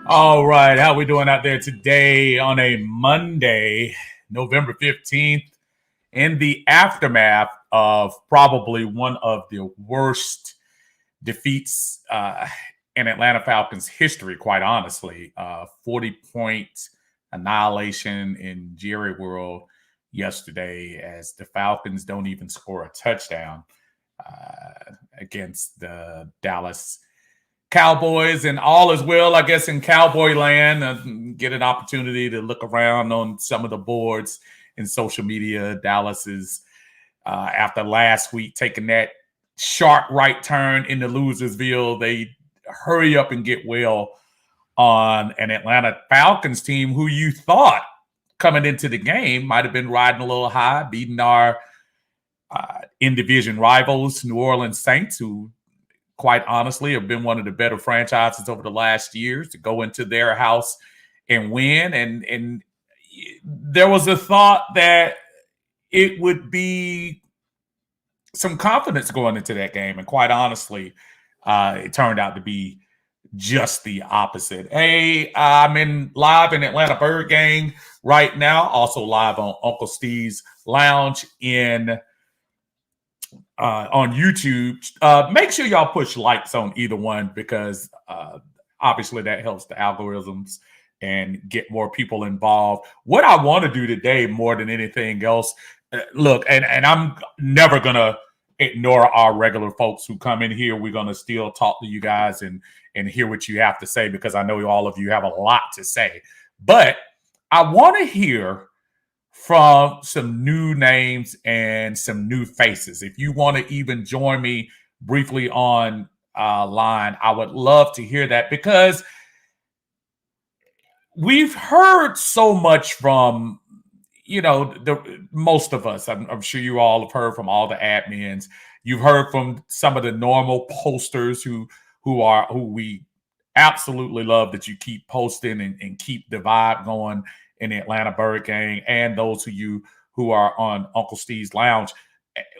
All right, how we doing out there today on a Monday, November 15th, in the aftermath of probably one of the worst defeats in Atlanta Falcons history, quite honestly. 40-point annihilation in Jerry World yesterday as the Falcons don't even score a touchdown against the Dallas Cowboys, and all is well, I guess, in Cowboy land. Get an opportunity to look around on some of the boards in social media. Dallas is, after last week, taking that sharp right turn into Losersville. They hurry up and get well on an Atlanta Falcons team who you thought coming into the game might have been riding a little high, beating our in-division rivals, New Orleans Saints, who quite honestly have been one of the better franchises over the last years, to go into their house and win. And there was a thought that it would be some confidence going into that game. And quite honestly, it turned out to be just the opposite. Hey, I'm live in Atlanta Bird Gang right now, also live on Uncle Steve's Lounge on YouTube. Make sure y'all push likes on either one, because obviously that helps the algorithms and get more people involved. What I want to do today more than anything else, look, and I'm never going to ignore our regular folks who come in here. We're going to still talk to you guys and hear what you have to say, because I know all of you have a lot to say. But I want to hear from some new names and some new faces. If you want to even join me briefly on line, I would love to hear that, because we've heard so much from, most of us. I'm sure you all have heard from all the admins. You've heard from some of the normal posters who we absolutely love that you keep posting and keep the vibe going in the Atlanta Bird Gang, and those of you who are on Uncle Steve's Lounge.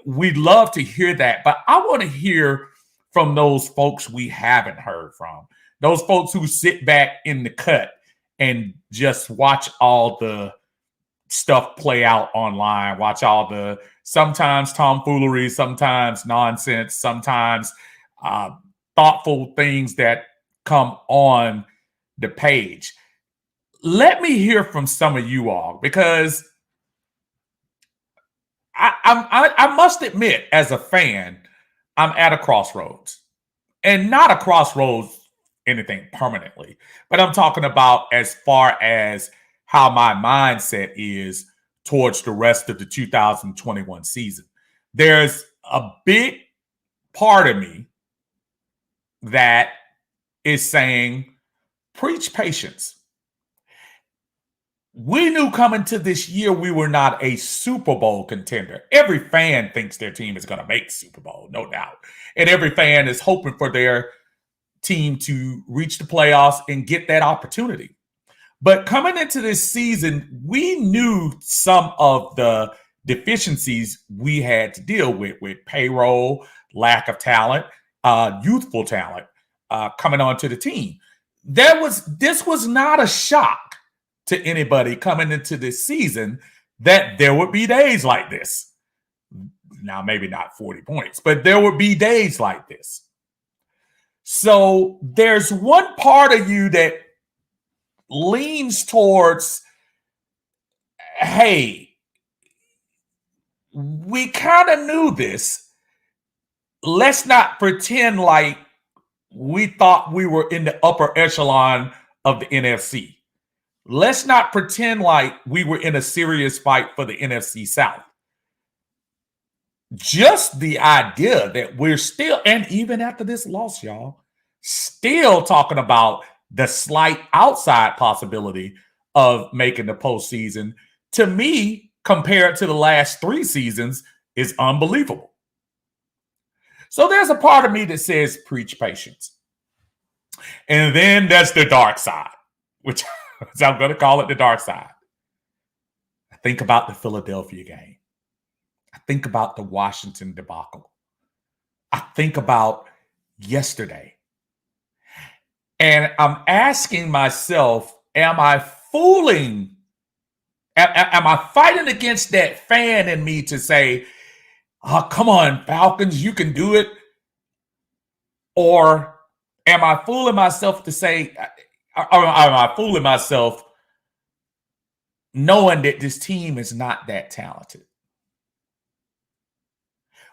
We'd love to hear that, but I want to hear from those folks we haven't heard from, those folks who sit back in the cut and just watch all the stuff play out online, watch all the sometimes tomfoolery, sometimes nonsense, sometimes thoughtful things that come on the page. Let me hear from some of you all, because I must admit, as a fan, I'm at a crossroads, and not a crossroads anything permanently, but I'm talking about as far as how my mindset is towards the rest of the 2021 season. There's a big part of me that is saying, preach patience. We knew coming to this year we were not a Super Bowl contender. Every fan thinks their team is going to make Super Bowl, no doubt. And every fan is hoping for their team to reach the playoffs and get that opportunity. But coming into this season, we knew some of the deficiencies we had to deal with payroll, lack of talent, youthful talent coming onto the team. This was not a shock to anybody coming into this season that there would be days like this. Now, maybe not 40 points, but there would be days like this. So there's one part of you that leans towards, hey, we kind of knew this, let's not pretend like we thought we were in the upper echelon of the NFC. Let's not pretend like we were in a serious fight for the NFC South. Just the idea that we're still, and even after this loss, y'all, still talking about the slight outside possibility of making the postseason, to me, compared to the last 3 seasons, is unbelievable. So there's a part of me that says preach patience. And then there's the dark side, which I'm going to call it the dark side. I think about the Philadelphia game. I think about the Washington debacle. I think about yesterday. And I'm asking myself, am I fooling? Am I fighting against that fan in me to say, oh, come on, Falcons, you can do it? Or am I fooling myself to say, or am I fooling myself knowing that this team is not that talented?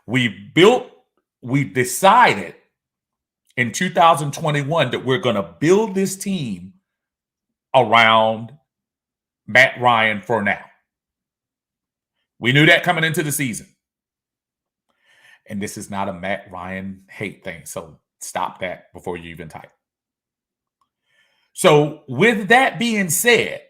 We decided in 2021 that we're going to build this team around Matt Ryan for now. We knew that coming into the season. And this is not a Matt Ryan hate thing. So stop that before you even type. So with that being said,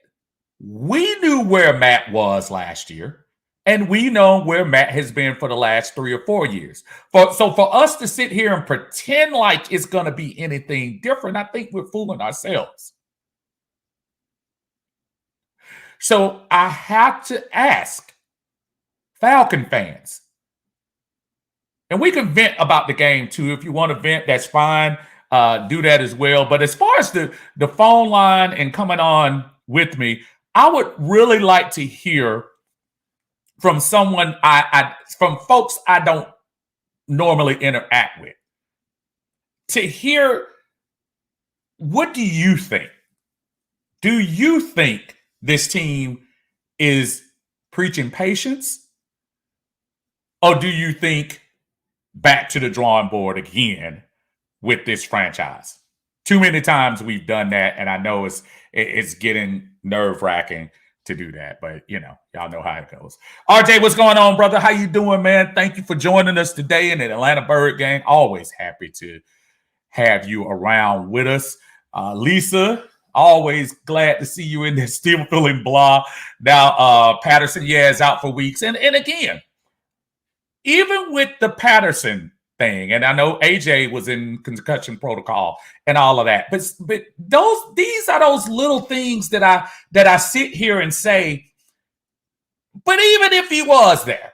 we knew where Matt was last year. And we know where Matt has been for the last 3 or 4 years. So for us to sit here and pretend like it's going to be anything different, I think we're fooling ourselves. So I have to ask Falcon fans, and we can vent about the game too. If you want to vent, that's fine. Do that as well. But as far as the phone line and coming on with me, I would really like to hear from someone from folks I don't normally interact with, to hear, what do you think? Do you think this team is preaching patience? Or do you think back to the drawing board again with this franchise? Too many times we've done that, and I know it's getting nerve-wracking to do that, but y'all know how it goes. RJ, what's going on, brother? How you doing, man? Thank you for joining us today in the Atlanta Bird Gang. Always happy to have you around with us. Lisa, always glad to see you in there, still feeling blah. Now, Patterson, is out for weeks. And again, even with the Patterson thing, and I know AJ was in concussion protocol and all of that, but these are those little things that I sit here and say, but even if he was there,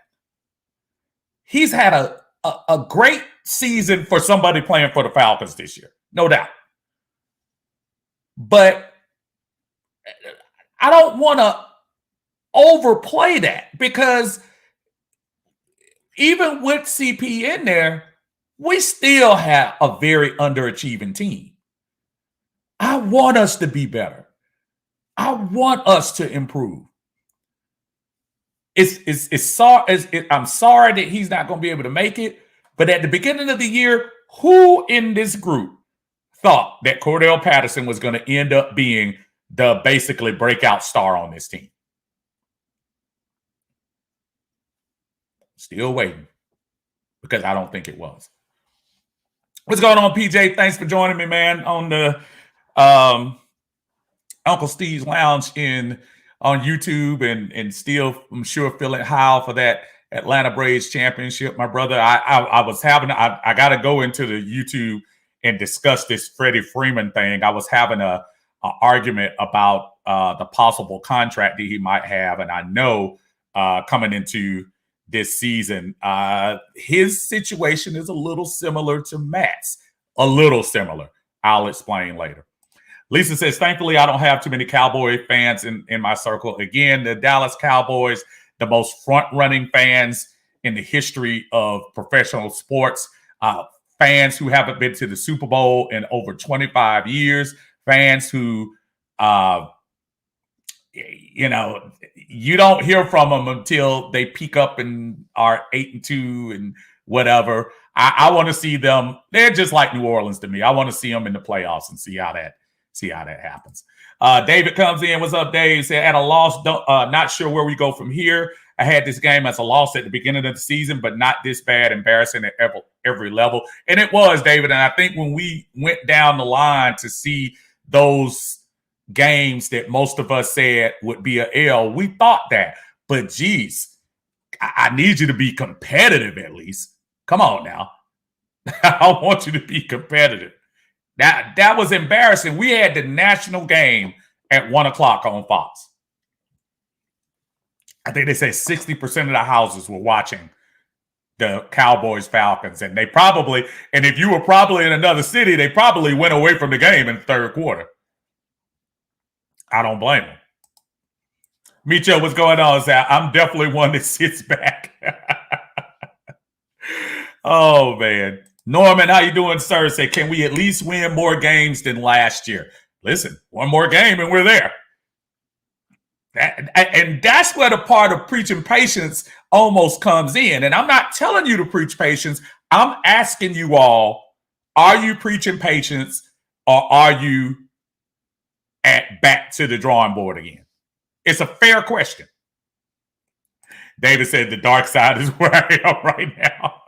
he's had a great season for somebody playing for the Falcons this year, no doubt. But I don't want to overplay that, because even with CP in there, we still have a very underachieving team. I want us to be better. I want us to improve. I'm sorry that he's not going to be able to make it, but at the beginning of the year, who in this group thought that Cordell Patterson was going to end up being the basically breakout star on this team? Still waiting, because I don't think it was. What's going on, PJ? Thanks for joining me, man, on the Uncle Steve's Lounge on YouTube, and still, I'm sure, feeling high for that Atlanta Braves championship, my brother. I got to go into the YouTube and discuss this Freddie Freeman thing. I was having a argument about the possible contract that he might have, and I know coming into this season, his situation is a little similar to Matt's. A little similar. I'll explain later. Lisa says, thankfully, I don't have too many Cowboy fans in my circle. Again, the Dallas Cowboys, the most front-running fans in the history of professional sports. Fans who haven't been to the Super Bowl in over 25 years. Fans who, you don't hear from them until they peak up and are 8-2 and whatever. I want to see them. They're just like New Orleans to me. I want to see them in the playoffs and see how that happens. David comes in. What's up, Dave? Said at a loss, not sure where we go from here. I had this game as a loss at the beginning of the season, but not this bad, embarrassing at every level. And it was, David. And I think when we went down the line to see those games that most of us said would be an L, we thought that. But geez, I need you to be competitive at least. Come on now. I want you to be competitive. That was embarrassing. We had the national game at 1 o'clock on Fox. I think they say 60% of the houses were watching the Cowboys Falcons. And if you were probably in another city, they probably went away from the game in the third quarter. I don't blame them. Micho, what's going on? I'm definitely one that sits back. Oh, man. Norman, how you doing, sir? Say, can we at least win more games than last year? Listen, one more game and we're there. And that's where the part of preaching patience almost comes in. And I'm not telling you to preach patience. I'm asking you all, are you preaching patience or are you back to the drawing board again? It's a fair question. David said the dark side is where I am right now.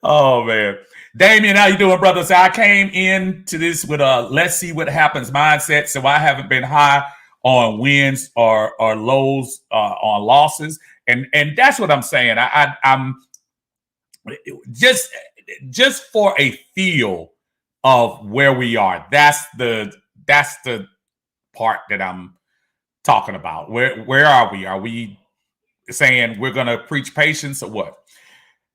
Oh, man. Damien, how you doing, brother? So I came into this with a let's see what happens mindset. So I haven't been high on wins or lows on losses. And that's what I'm saying. I'm just for a feel of where we are. That's the part that I'm talking about. Where are we? Are we saying we're going to preach patience or what?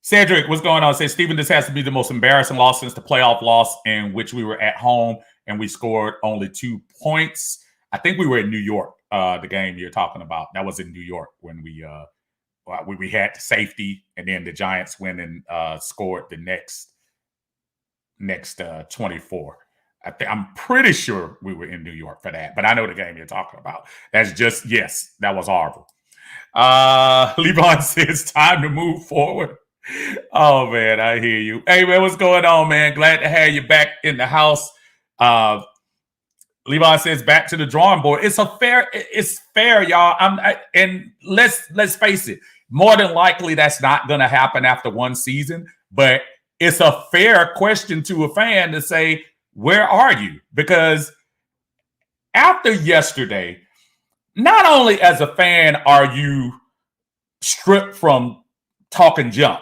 Cedric, what's going on? Says, Stephen, this has to be the most embarrassing loss since the playoff loss in which we were at home and we scored only 2 points. I think we were in New York, the game you're talking about. That was in New York when we had the safety, and then the Giants went and scored the next 24. I'm pretty sure we were in New York for that, but I know the game you're talking about. That's just, yes, that was horrible. Levon says, time to move forward. Oh, man, I hear you. Hey, man, what's going on, man? Glad to have you back in the house. Levi says, back to the drawing board. It's fair, y'all. And let's face it. More than likely, that's not going to happen after one season. But it's a fair question to a fan to say, where are you? Because after yesterday, not only as a fan are you stripped from talking junk,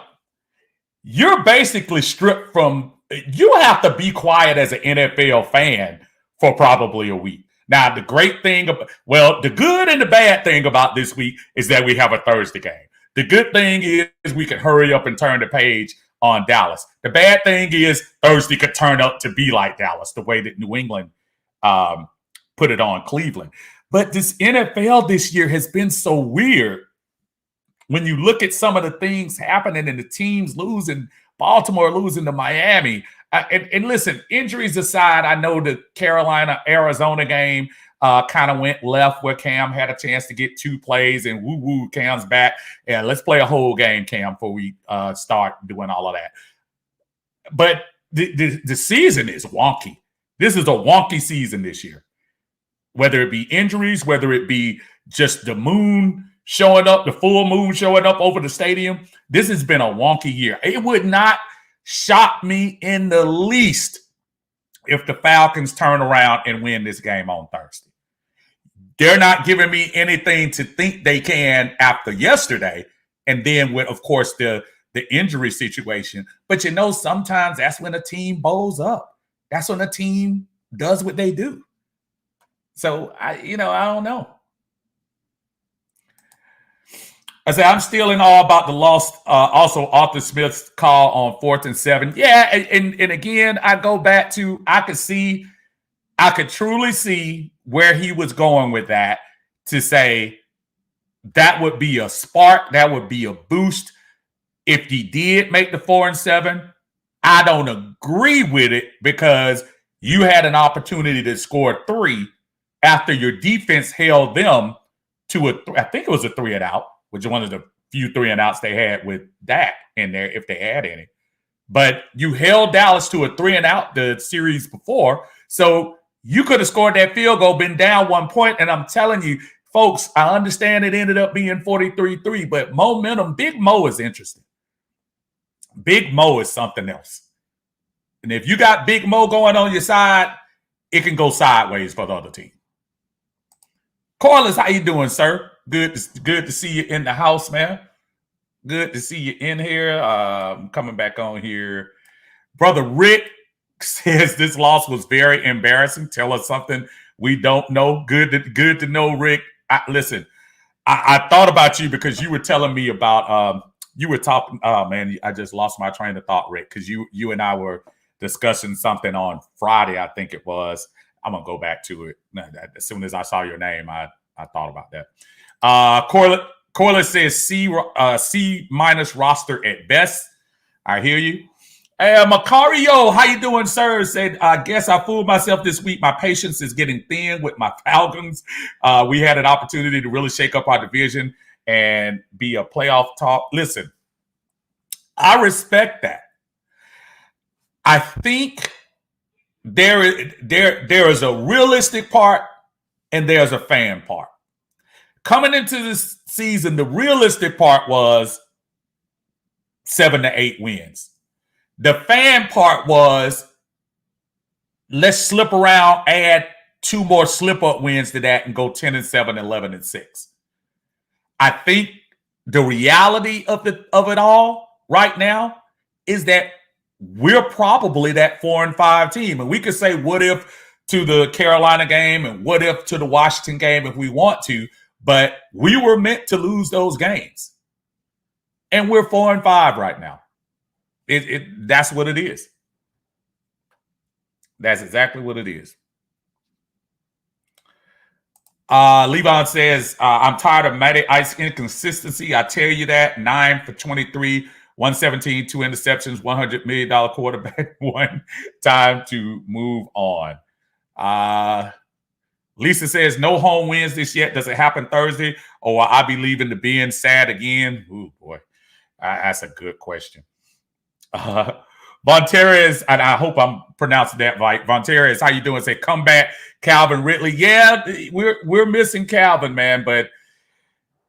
you're basically stripped from, you have to be quiet as an NFL fan for probably a week. Now, the good and the bad thing about this week is that we have a Thursday game. The good thing is we can hurry up and turn the page on Dallas. The bad thing is Thursday could turn up to be like Dallas, the way that New England put it on Cleveland. But this NFL this year has been so weird. When you look at some of the things happening and the teams losing, Baltimore losing to Miami. And listen, injuries aside, I know the Carolina-Arizona game kind of went left where Cam had a chance to get 2 plays and woo-woo, Cam's back. Yeah, let's play a whole game, Cam, before we start doing all of that. But the season is wonky. This is a wonky season this year. Whether it be injuries, whether it be just the moon showing up, the full moon showing up over the stadium. This has been a wonky year. It would not shock me in the least if the Falcons turn around and win this game on Thursday. They're not giving me anything to think they can after yesterday. And then with, of course, the injury situation. But, sometimes that's when a team bows up. That's when a team does what they do. So, I don't know. I say I'm still in awe about the loss. Also, Arthur Smith's call on 4th and 7. Yeah, and again, I go back to I could truly see where he was going with that, to say that would be a spark, that would be a boost. If he did make the 4 and 7, I don't agree with it because you had an opportunity to score 3 after your defense held them to I think it was a 3 and out, which is one of the few 3-and-outs they had with Dak in there, if they had any. But you held Dallas to a 3-and-out the series before, so you could have scored that field goal, been down 1 point, and I'm telling you, folks, I understand it ended up being 43-3, but momentum, Big Mo is interesting. Big Mo is something else. And if you got Big Mo going on your side, it can go sideways for the other team. Corliss, how you doing, sir? Good to see you in the house, man. Good to see you in here. Coming back on here. Brother Rick says this loss was very embarrassing. Tell us something we don't know. Good to know, Rick. Listen, I thought about you because you were telling me about you were talking. Oh man, I just lost my train of thought, Rick, because you and I were discussing something on Friday, I think it was. I'm gonna go back to it. As soon as I saw your name, I thought about that. Corliss says C minus roster at best. I hear you. Macario, how you doing, sir? Said, I guess I fooled myself this week. My patience is getting thin with my Falcons. We had an opportunity to really shake up our division and be a playoff top. Listen, I respect that. I think there is a realistic part and there's a fan part. Coming into this season, the realistic part was 7 to 8 wins. The fan part was, let's slip around, add 2 more slip-up wins to that and go 10-7, 11-6. I think the reality of it all right now is that we're probably that 4-5 team. And we could say what if to the Carolina game and what if to the Washington game if we want to, but we were meant to lose those games. And we're 4-5 right now. That's what it is. That's exactly what it is. Levon says, I'm tired of Matty Ice inconsistency. I tell you that. 9 for 23, 117, 2 interceptions, $100 million quarterback. One time to move on. Lisa says, no home wins this yet. Does it happen Thursday? Or will I be leaving the being sad again? Ooh, boy. That's a good question. Vontaris, and I hope I'm pronouncing that right. Vontaris, how you doing? Say, come back, Calvin Ridley. Yeah, we're missing Calvin, man. But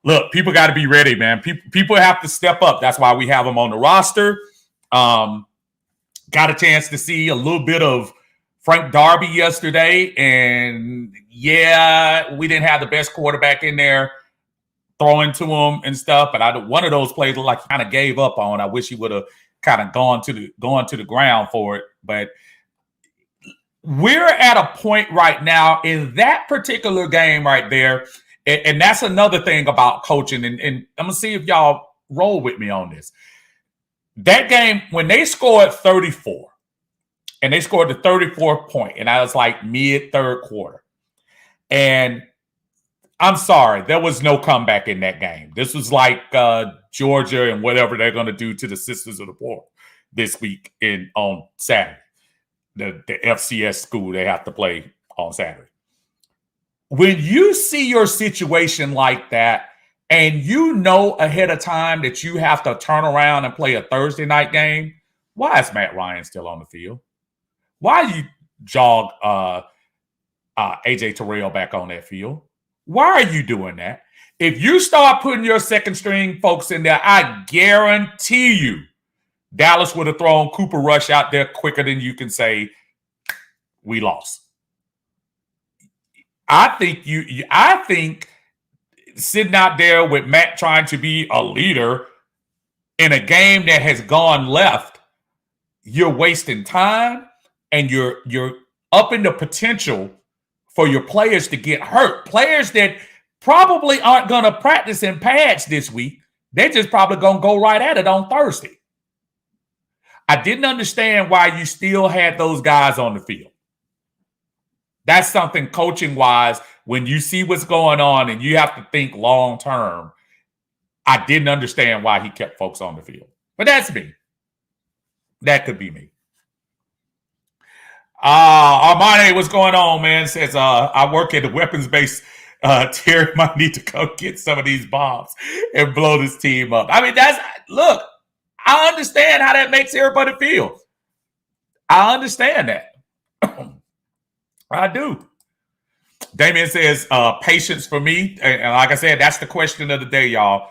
look, people got to be ready, man. People have to step up. That's why we have them on the roster. Got a chance to see a little bit of Frank Darby yesterday, and yeah, we didn't have the best quarterback in there throwing to him and stuff. But one of those plays like kind of gave up on. I wish he would have kind of gone to the ground for it. But we're at a point right now in that particular game right there, and that's another thing about coaching. And I'm gonna see if y'all roll with me on this. That game when they scored 34. And they scored the 34th point, and I was like mid-third quarter. And I'm sorry, there was no comeback in that game. This was like Georgia and whatever they're going to do to the Sisters of the Poor this week on Saturday. The FCS school they have to play on Saturday. When you see your situation like that, and you know ahead of time that you have to turn around and play a Thursday night game, why is Matt Ryan still on the field? Why you jog AJ Terrell back on that field? Why are you doing that? If you start putting your second string folks in there, I guarantee you Dallas would have thrown Cooper Rush out there quicker than you can say we lost. I think sitting out there with Matt trying to be a leader in a game that has gone left, you're wasting time. And you're upping the potential for your players to get hurt. Players that probably aren't going to practice in pads this week. They're just probably going to go right at it on Thursday. I didn't understand why you still had those guys on the field. That's something coaching-wise, when you see what's going on and you have to think long-term, I didn't understand why he kept folks on the field. But that's me. That could be me. Armani, what's going on, man? Says, I work at a weapons-based Terry might need to go get some of these bombs and blow this team up. I mean, look, I understand how that makes everybody feel. I understand that. I do. Damien says, patience for me. And like I said, that's the question of the day, y'all.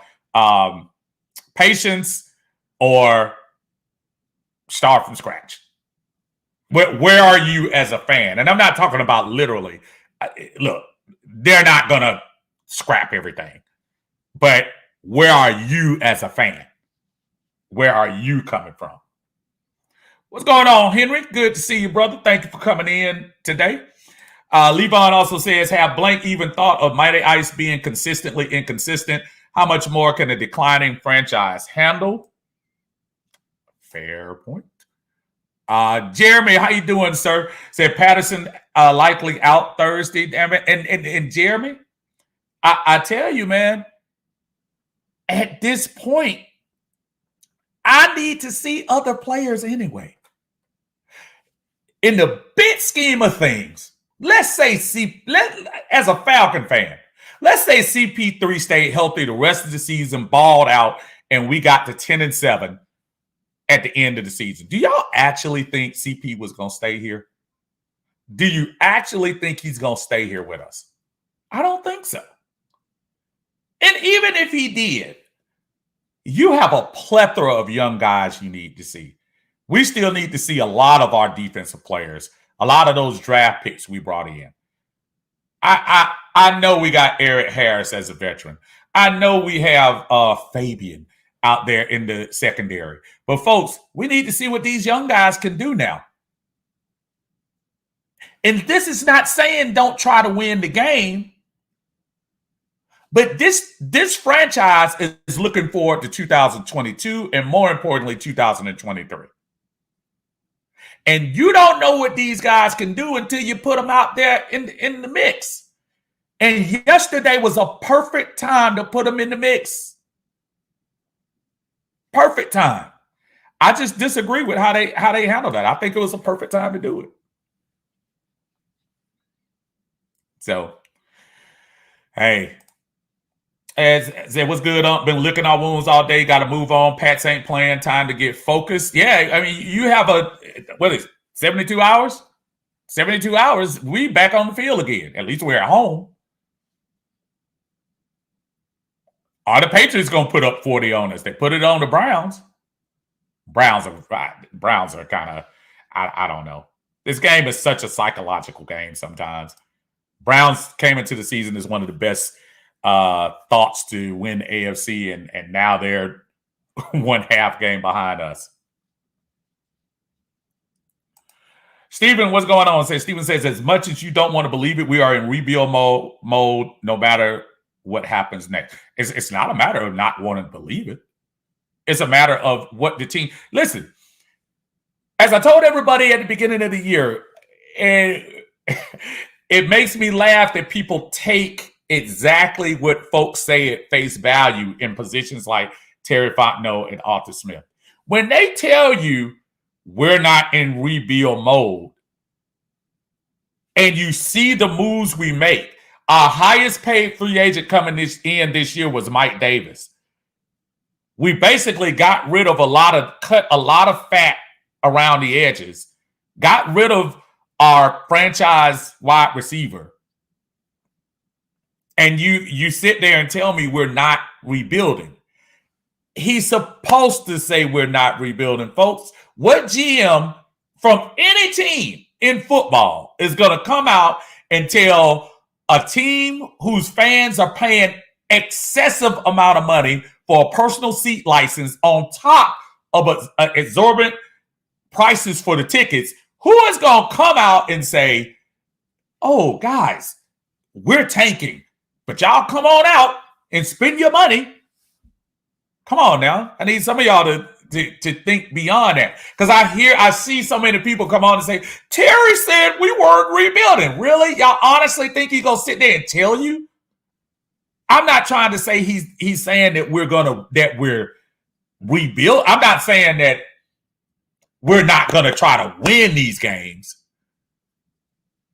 Patience or start from scratch. Where are you as a fan? And I'm not talking about literally. Look, they're not going to scrap everything. But where are you as a fan? Where are you coming from? What's going on, Henry? Good to see you, brother. Thank you for coming in today. Levon also says, have Blank even thought of Mighty Ice being consistently inconsistent? How much more can a declining franchise handle? Fair point. Jeremy, how you doing, sir? Said Patterson likely out Thursday. Damn it. And Jeremy, I tell you, man, at this point, I need to see other players anyway. In the big scheme of things, let's say as a Falcon fan, let's say CP3 stayed healthy the rest of the season, balled out, and we got to 10-7 at the end of the season. Do y'all actually think CP was going to stay here? Do you actually think he's going to stay here with us? I don't think so. And even if he did, you have a plethora of young guys you need to see. We still need to see a lot of our defensive players, a lot of those draft picks we brought in. I know we got Eric Harris as a veteran. I know we have Fabian out there in the secondary. But folks, we need to see what these young guys can do now. And this is not saying don't try to win the game. But this franchise is looking forward to 2022 and more importantly, 2023. And you don't know what these guys can do until you put them out there in the mix. And yesterday was a perfect time to put them in the mix. Perfect time. I just disagree with how they handled that. I think it was a perfect time to do it. So, hey, as said, what's good? Been licking our wounds all day. Got to move on. Pats ain't playing. Time to get focused. Yeah, I mean, you have 72 hours? 72 hours, we back on the field again. At least we're at home. Are the Patriots going to put up 40 on us? They put it on the Browns. Browns are kind of, I don't know. This game is such a psychological game sometimes. Browns came into the season as one of the best thoughts to win the AFC, and now they're 1/2 game behind us. Steven, what's going on? Steven says, as much as you don't want to believe it, we are in rebuild mode no matter what happens next. It's not a matter of not wanting to believe it. It's a matter of what the team. Listen, as I told everybody at the beginning of the year, and it makes me laugh that people take exactly what folks say at face value in positions like Terry Fontenot and Arthur Smith. When they tell you we're not in rebuild mode, and you see the moves we make, our highest paid free agent coming this year was Mike Davis. We basically got rid of cut a lot of fat around the edges, got rid of our franchise wide receiver. And you sit there and tell me we're not rebuilding. He's supposed to say we're not rebuilding, folks. What GM from any team in football is going to come out and tell a team whose fans are paying excessive amount of money for a personal seat license on top of exorbitant prices for the tickets, who is going to come out and say, oh, guys, we're tanking, but y'all come on out and spend your money. Come on now. I need some of y'all to think beyond that. Because I see so many people come on and say, Terry said we weren't rebuilding. Really? Y'all honestly think he's going to sit there and tell you? I'm not trying to say he's saying that we're rebuild. I'm not saying that we're not going to try to win these games.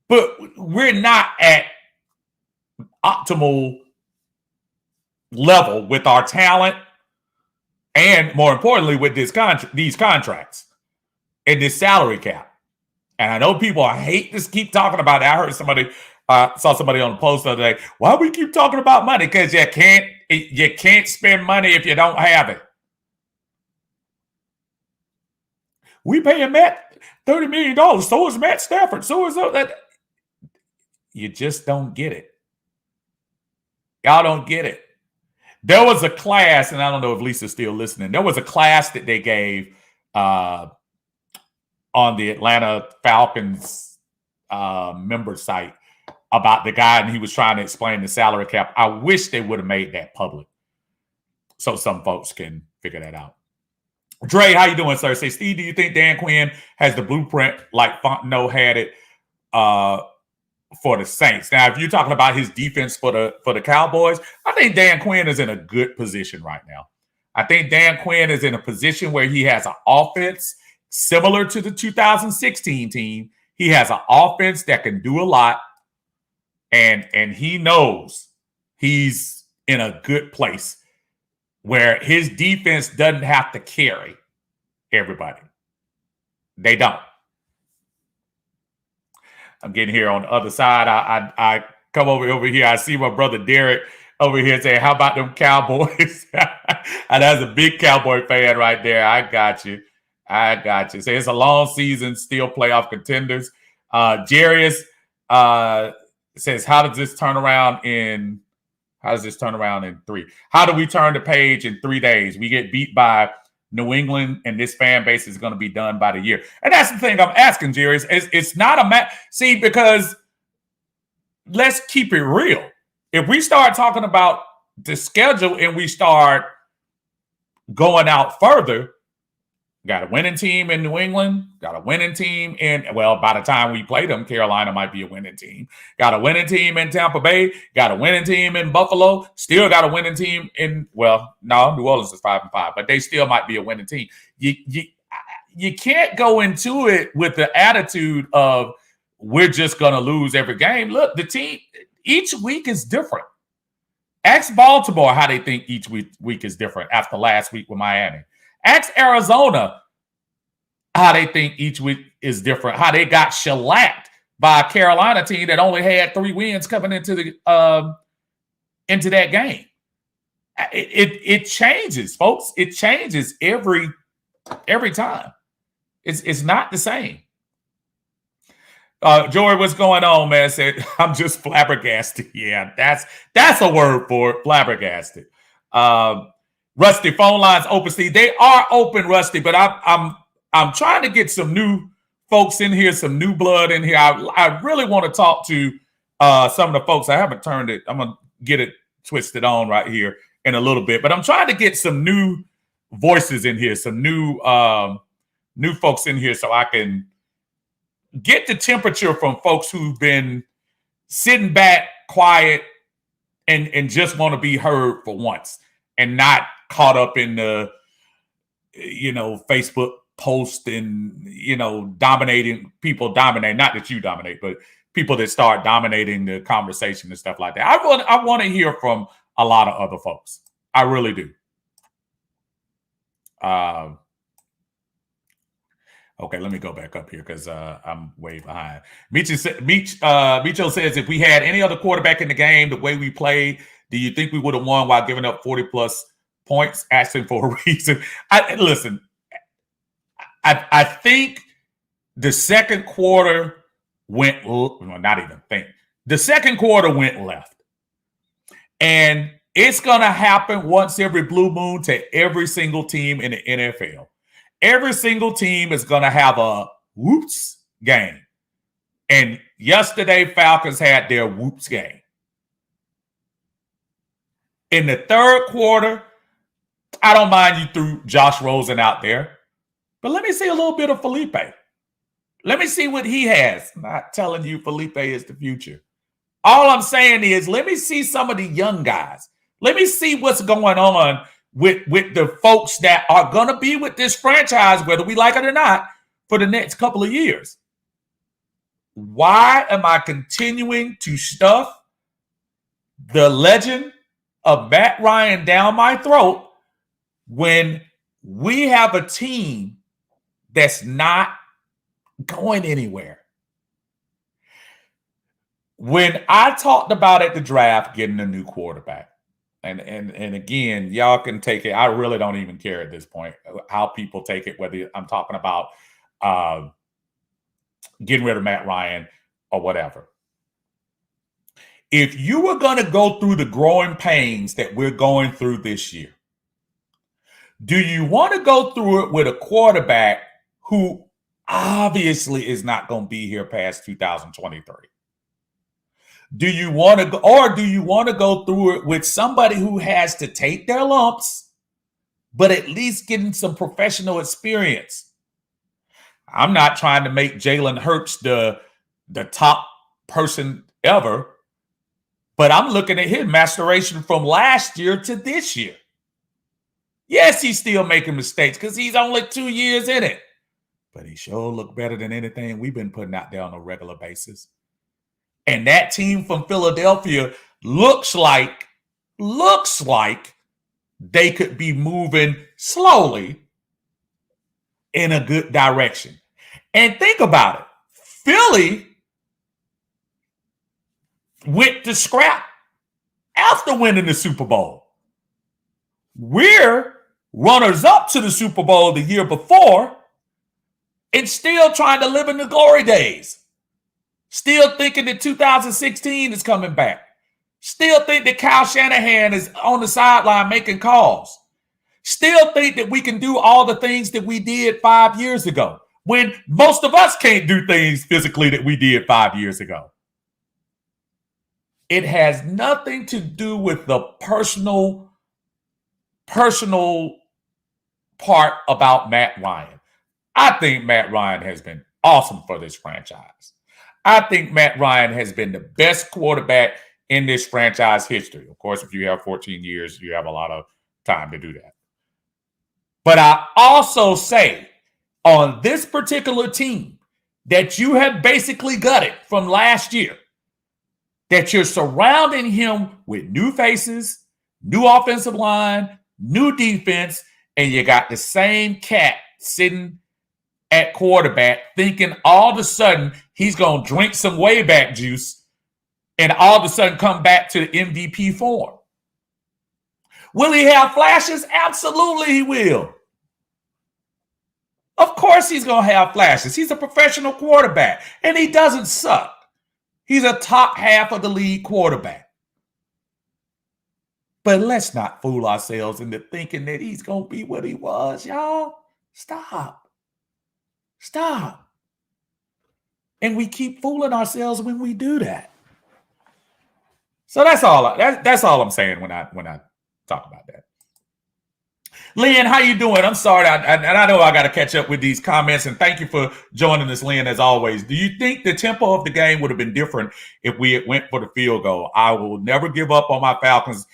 But we're not at optimal level with our talent and, more importantly, with these contracts and this salary cap. And I know people hate to keep talking about it. I heard saw somebody on the post the other day. Why we keep talking about money? Because you can't spend money if you don't have it. We paying Matt $30 million. So is Matt Stafford. So is that. You just don't get it. Y'all don't get it. There was a class, and I don't know if Lisa's still listening. There was a class that they gave on the Atlanta Falcons member site about the guy, and he was trying to explain the salary cap. I wish they would have made that public so some folks can figure that out. Dre, how you doing, sir? Say, Steve, do you think Dan Quinn has the blueprint like Fontenot had it for the Saints? Now, if you're talking about his defense for the Cowboys, I think Dan Quinn is in a good position right now. I think Dan Quinn is in a position where he has an offense similar to the 2016 team. He has an offense that can do a lot, and he knows he's in a good place where his defense doesn't have to carry everybody. They don't. I'm getting here on the other side. I come over here. I see my brother Derek over here saying, how about them Cowboys? And that's a big Cowboy fan right there. I got you. Say it's a long season, still playoff contenders. Jarius says, how does this turn around in 3? How do we turn the page in 3 days? We get beat by New England, and this fan base is going to be done by the year. And that's the thing I'm asking, Jerry. It's not a match. See, because let's keep it real. If we start talking about the schedule and we start going out further, got a winning team in New England, got a winning team by the time we play them, Carolina might be a winning team. Got a winning team in Tampa Bay, got a winning team in Buffalo, still got a winning team in, New Orleans is 5-5, but they still might be a winning team. You can't go into it with the attitude of we're just going to lose every game. Look, the team, each week is different. Ask Baltimore how they think each week is different after last week with Miami. Ask Arizona how they think each week is different, how they got shellacked by a Carolina team that only had 3 wins coming into that game. It changes, folks. It changes every time. It's not the same. Joy, what's going on, man? Said, I'm just flabbergasted. Yeah, that's a word for it, flabbergasted. Rusty, phone lines open, Steve. They are open, Rusty, but I'm trying to get some new folks in here, some new blood in here. I really want to talk to some of the folks. I haven't turned it. I'm gonna get it twisted on right here in a little bit, but I'm trying to get some new voices in here, some new folks in here, so I can get the temperature from folks who've been sitting back, quiet, and just want to be heard for once, and not caught up in the, Facebook post and, dominating, not that you dominate, but people that start dominating the conversation and stuff like that. I want to hear from a lot of other folks. I really do. Okay, let me go back up here because I'm way behind. Micho says, if we had any other quarterback in the game, the way we played, do you think we would have won while giving up 40-plus points, asking for a reason? I think the second quarter went, the second quarter went left. And it's going to happen once every blue moon to every single team in the NFL. Every single team is going to have a whoops game. And yesterday, Falcons had their whoops game. In the third quarter, I don't mind you threw Josh Rosen out there, but let me see a little bit of Felipe. Let me see what he has. I'm not telling you Felipe is the future. All I'm saying is let me see some of the young guys. Let me see what's going on with the folks that are going to be with this franchise, whether we like it or not, for the next couple of years. Why am I continuing to stuff the legend of Matt Ryan down my throat when we have a team that's not going anywhere. When I talked about at the draft getting a new quarterback, and again, y'all can take it. I really don't even care at this point how people take it, whether I'm talking about getting rid of Matt Ryan or whatever. If you were going to go through the growing pains that we're going through this year, do you want to go through it with a quarterback who obviously is not going to be here past 2023? Do you want to go, or do you want to go through it with somebody who has to take their lumps, but at least getting some professional experience? I'm not trying to make Jalen Hurts the top person ever, but I'm looking at his maturation from last year to this year. Yes, he's still making mistakes because he's only 2 years in it, but he sure looked better than anything we've been putting out there on a regular basis. And that team from Philadelphia looks like they could be moving slowly in a good direction. And think about it. Philly went to scrap after winning the Super Bowl. We're runners up to the Super Bowl the year before and still trying to live in the glory days. Still thinking that 2016 is coming back. Still think that Kyle Shanahan is on the sideline making calls. Still think that we can do all the things that we did 5 years ago when most of us can't do things physically that we did 5 years ago. It has nothing to do with the personal part about Matt Ryan. I think Matt Ryan has been awesome for this franchise. I think Matt Ryan has been the best quarterback in this franchise history. Of course, if you have 14 years, you have a lot of time to do that. But I also say on this particular team that you have basically gutted from last year, that you're surrounding him with new faces, new offensive line, new defense, and you got the same cat sitting at quarterback thinking all of a sudden he's going to drink some way back juice and all of a sudden come back to the MVP form. Will he have flashes? Absolutely he will. Of course he's going to have flashes. He's a professional quarterback and he doesn't suck. He's a top half of the league quarterback. But let's not fool ourselves into thinking that he's going to be what he was, y'all. Stop. And we keep fooling ourselves when we do that. So that's all I'm saying when I talk about that. Lynn, how you doing? I'm sorry, I know I got to catch up with these comments, and thank you for joining us, Lynn, as always. Do you think the tempo of the game would have been different if we had went for the field goal? I will never give up on my Falcons.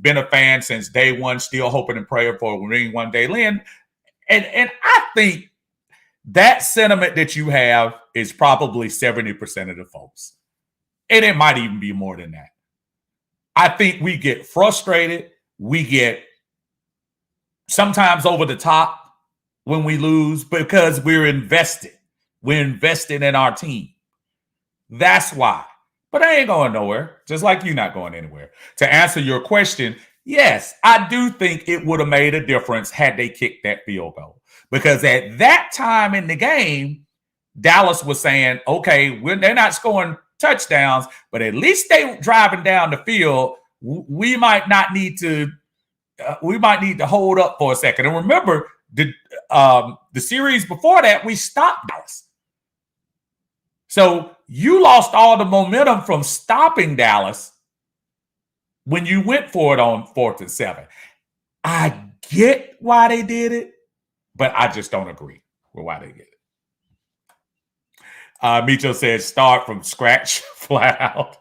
Been a fan since day one, still hoping and praying for a ring one day, Lynn. And I think that sentiment that you have is probably 70% of the folks. And it might even be more than that. I think we get frustrated. We get sometimes over the top when we lose because we're invested. We're invested in our team. That's why. But I ain't going nowhere, just like you're not going anywhere. To answer your question, yes, I do think it would have made a difference had they kicked that field goal. Because at that time in the game, Dallas was saying, okay, they're not scoring touchdowns, but at least they driving down the field. We might need to hold up for a second. And remember, the series before that, we stopped Dallas. So you lost all the momentum from stopping Dallas when you went for it on 4th and 7. I get why they did it, but I just don't agree with why they did it. Micho says, start from scratch, flat out.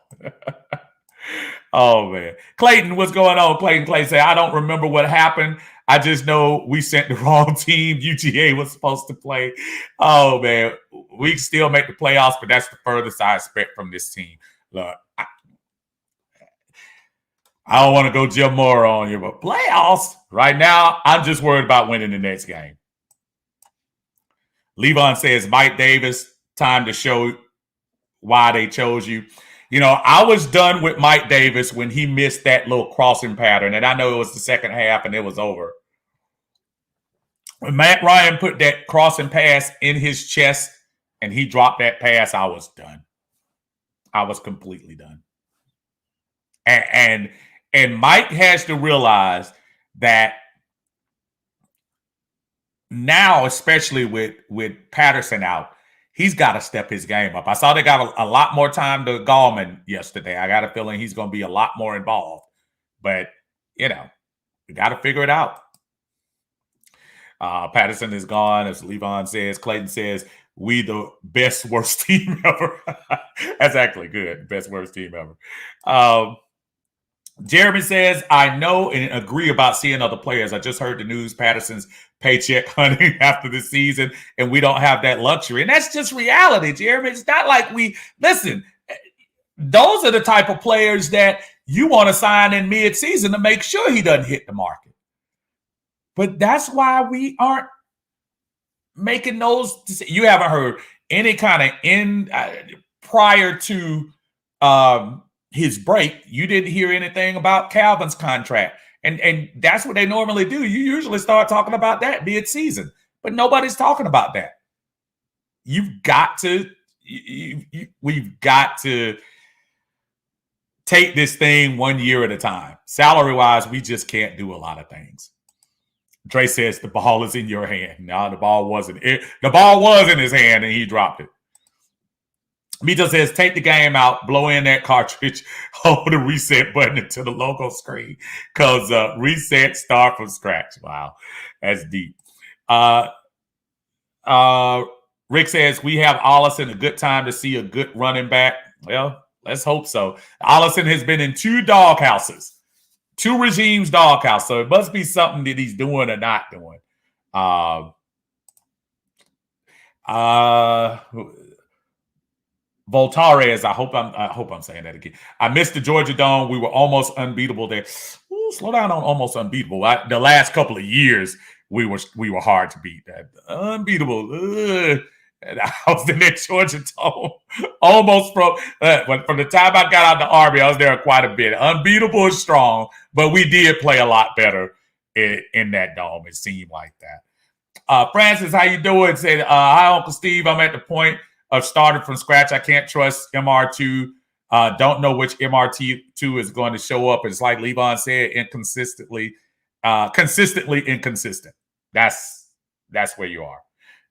Oh, man. Clayton, what's going on? Clayton Clay said, I don't remember what happened. I just know we sent the wrong team. UGA was supposed to play. Oh, man. We still make the playoffs, but that's the furthest I expect from this team. Look, I don't want to go Jim Moore on you, but playoffs right now, I'm just worried about winning the next game. Levon says, Mike Davis, time to show why they chose you. You know, I was done with Mike Davis when he missed that little crossing pattern, and I know it was the second half and it was over. When Matt Ryan put that crossing pass in his chest and he dropped that pass, I was done. I was completely done. And Mike has to realize that now, especially with Patterson out, he's got to step his game up. I saw they got a lot more time to Gallman yesterday. I got a feeling he's going to be a lot more involved. But, you know, we got to figure it out. Patterson is gone, as Levon says. Clayton says, we the best, worst team ever. That's actually good. Best, worst team ever. Jeremy says, I know and agree about seeing other players. I just heard the news Patterson's paycheck hunting after the season, and we don't have that luxury. And that's just reality, Jeremy. It's not like listen, those are the type of players that you want to sign in mid-season to make sure he doesn't hit the market. But that's why we aren't making those. You haven't heard any kind of prior to his break, you didn't hear anything about Calvin's contract. And that's what they normally do. You usually start talking about that mid-season, but nobody's talking about that. We've got to take this thing 1 year at a time. Salary-wise, we just can't do a lot of things. Dre says the ball is in your hand. No, the ball wasn't. The ball was in his hand, and he dropped it. Mito says, take the game out, blow in that cartridge, hold the reset button into the logo screen, because reset, start from scratch. Wow, that's deep. Rick says, we have Ollison, a good time to see a good running back. Well, let's hope so. Ollison has been in 2 doghouses, 2 regimes doghouse, so it must be something that he's doing or not doing. Voltares, I hope I'm saying that again. I missed the Georgia Dome. We were almost unbeatable there. Ooh, slow down on almost unbeatable. The last couple of years, we were hard to beat. That unbeatable. And I was in that Georgia Dome almost from the time I got out of the Army. I was there quite a bit. Unbeatable is strong, but we did play a lot better in that dome. It seemed like that. Francis, how you doing? Said, hi, Uncle Steve. I'm at the point of starting from scratch. I can't trust MR2. Don't know which MRT2 is going to show up. It's like Levon said, consistently inconsistent. That's where you are.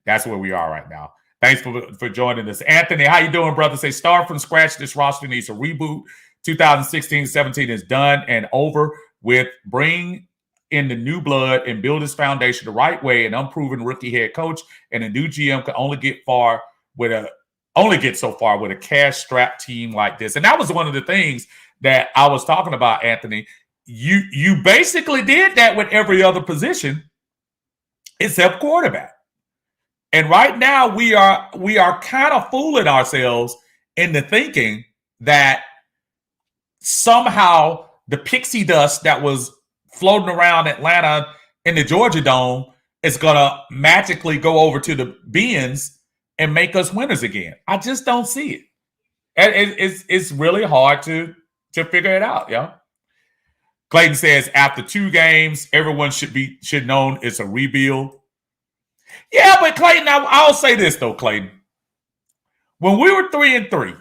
That's where we are right now. Thanks for joining us. Anthony, how you doing, brother? Say, start from scratch. This roster needs a reboot. 2016-17 is done and over with. Bring in the new blood and build his foundation the right way. An unproven rookie head coach and a new GM can only get so far with a cash-strapped team like this. And that was one of the things that I was talking about, Anthony. You basically did that with every other position except quarterback. And right now we are kind of fooling ourselves into thinking that somehow the pixie dust that was floating around Atlanta in the Georgia Dome is going to magically go over to the bins and make us winners again. I just don't see it. It's really hard to figure it out, yeah. Clayton says, after 2 games, everyone should know it's a rebuild. Yeah, but Clayton, I'll say this though, Clayton. When we were 3-3,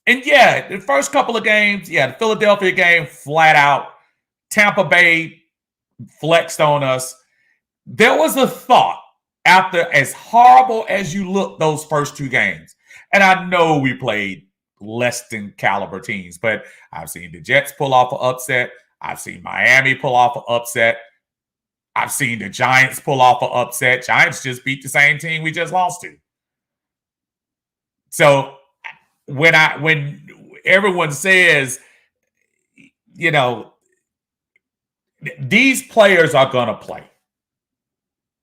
and yeah, the first couple of games, yeah, the Philadelphia game, flat out. Tampa Bay flexed on us. There was a thought after, as horrible as you look those first 2 games, and I know we played less than caliber teams, but I've seen the Jets pull off an upset. I've seen Miami pull off an upset. I've seen the Giants pull off an upset. Giants just beat the same team we just lost to. So when everyone says, you know, these players are going to play.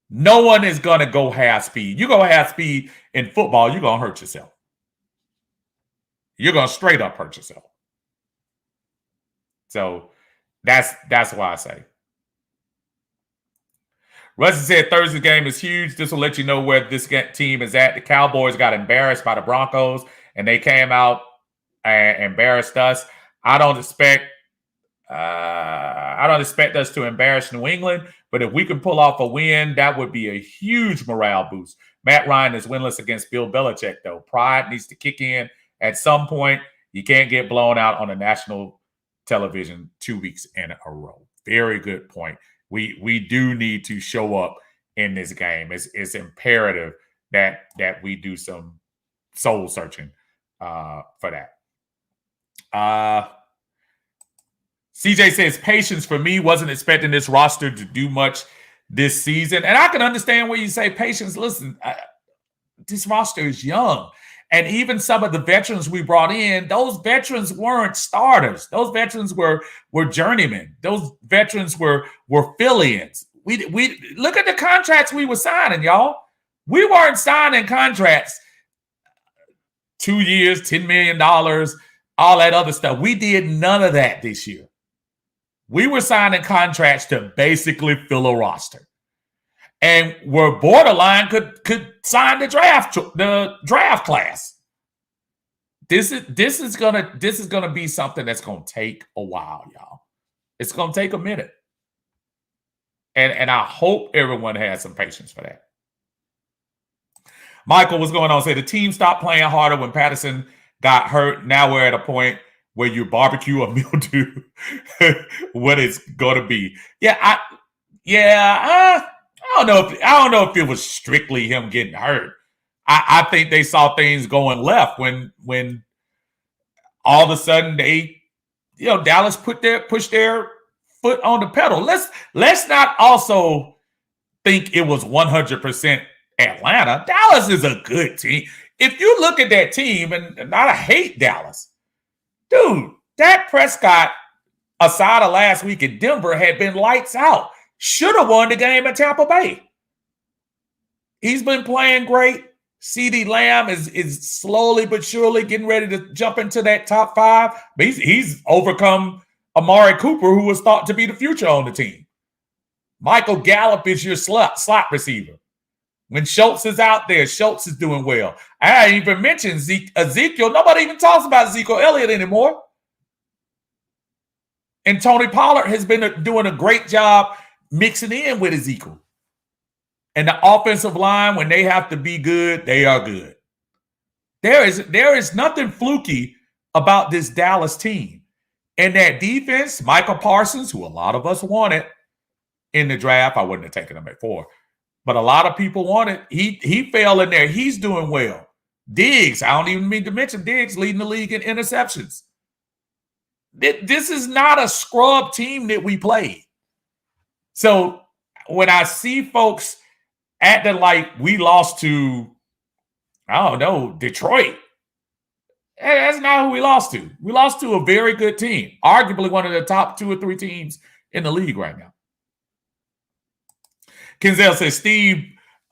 No one is going to go half speed. You go half speed in football, you're going to hurt yourself. You're going to straight up hurt yourself. So that's why I say. Rusty said Thursday's game is huge. This will let you know where this team is at. The Cowboys got embarrassed by the Broncos, and they came out and embarrassed us. I don't expect us to embarrass New England, but if we can pull off a win, that would be a huge morale boost. Matt Ryan is winless against Bill Belichick, though. Pride needs to kick in at some point. You can't get blown out on a national television 2 weeks in a row. Very good point. We do need to show up in this game. It's imperative that we do some soul searching for that. CJ says patience for me. Wasn't expecting this roster to do much this season, and I can understand where you say patience. Listen, this roster is young. And even some of the veterans we brought in, those veterans weren't starters. Those veterans were journeymen. Those veterans were fill-ins. We look at the contracts we were signing, y'all. We weren't signing contracts 2 years, $10 million, all that other stuff. We did none of that this year. We were signing contracts to basically fill a roster. And were borderline could sign the draft class. This is gonna be something that's gonna take a while, y'all. It's gonna take a minute, and I hope everyone has some patience for that. Michael, what's going on? Say the team stopped playing harder when Patterson got hurt. Now we're at a point where you barbecue or mildew. What it's gonna be? I don't know if it was strictly him getting hurt. I think they saw things going left when all of a sudden Dallas pushed their foot on the pedal. Let's not also think it was 100% Atlanta. Dallas is a good team. If you look at that team, and I hate Dallas, dude, Dak Prescott, aside of last week in Denver, had been lights out. Should have won the game at Tampa Bay. He's been playing great. CeeDee Lamb is slowly but surely getting ready to jump into that top 5. But he's overcome Amari Cooper, who was thought to be the future on the team. Michael Gallup is your slot receiver. When Schultz is out there, Schultz is doing well. I didn't even mention Ezekiel. Nobody even talks about Ezekiel Elliott anymore. And Tony Pollard has been doing a great job mixing in with Ezekiel. And the offensive line, when they have to be good, they are good. There is nothing fluky about this Dallas team. And that defense, Michael Parsons, who a lot of us wanted in the draft, I wouldn't have taken him at 4, but a lot of people wanted. He fell in there. He's doing well. Diggs, I don't even mean to mention Diggs leading the league in interceptions. This is not a scrub team that we played. So when I see folks acting like we lost to, I don't know, Detroit, that's not who we lost to. We lost to a very good team, arguably one of the top 2 or 3 teams in the league right now. Kenzel says, Steve,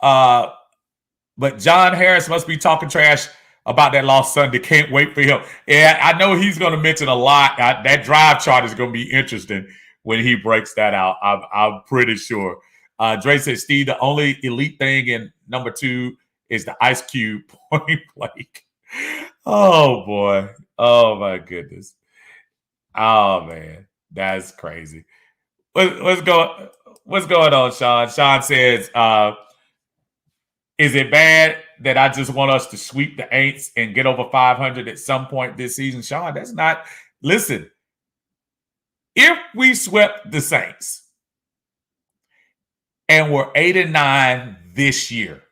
but John Harris must be talking trash about that lost Sunday. Can't wait for him. Yeah, I know he's going to mention a lot. That drive chart is going to be interesting when he breaks that out. I'm pretty sure. Dre says, Steve, the only elite thing in number 2 is the Ice Cube point blank. Oh, boy. Oh, my goodness. Oh, man. That's crazy. What's going on, Sean? Sean says, is it bad that I just want us to sweep the Aints and get over 500 at some point this season? Sean, that's not – listen, if we swept the Saints and we're 8-9 this year,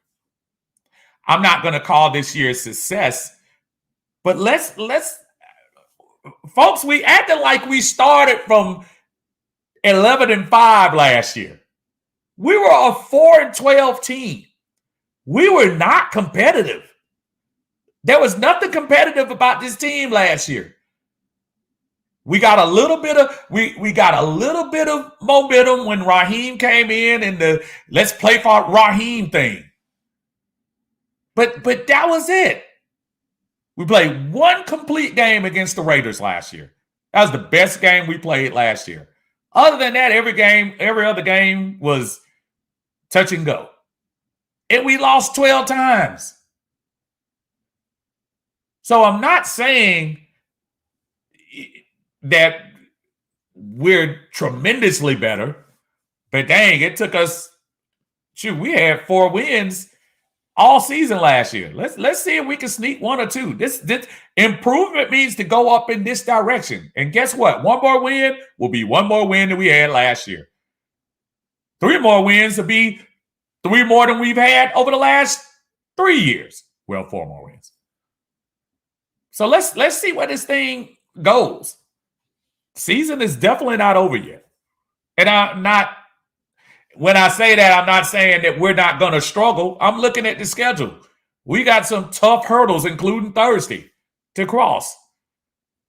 I'm not going to call this year a success, but let's folks, we acted like we started from 11-5 last year. We were a 4-12 team. We were not competitive. There was nothing competitive about this team last year. We got a little bit of momentum when Raheem came in and the let's play for Raheem thing. But that was it. We played one complete game against the Raiders last year. That was the best game we played last year. Other than that, every other game was touch and go. And we lost 12 times. So I'm not saying that we're tremendously better, but dang, it took us, we had 4 wins all season last year. Let's see if we can sneak 1 or 2. This improvement means to go up in this direction. And guess what? 1 more win will be 1 more win than we had last year. 3 more wins will be 3 more than we've had over the last 3 years. Well, 4 more wins. So let's see where this thing goes. Season is definitely not over yet. And when I say that, I'm not saying that we're not going to struggle. I'm looking at the schedule. We got some tough hurdles, including Thursday, to cross.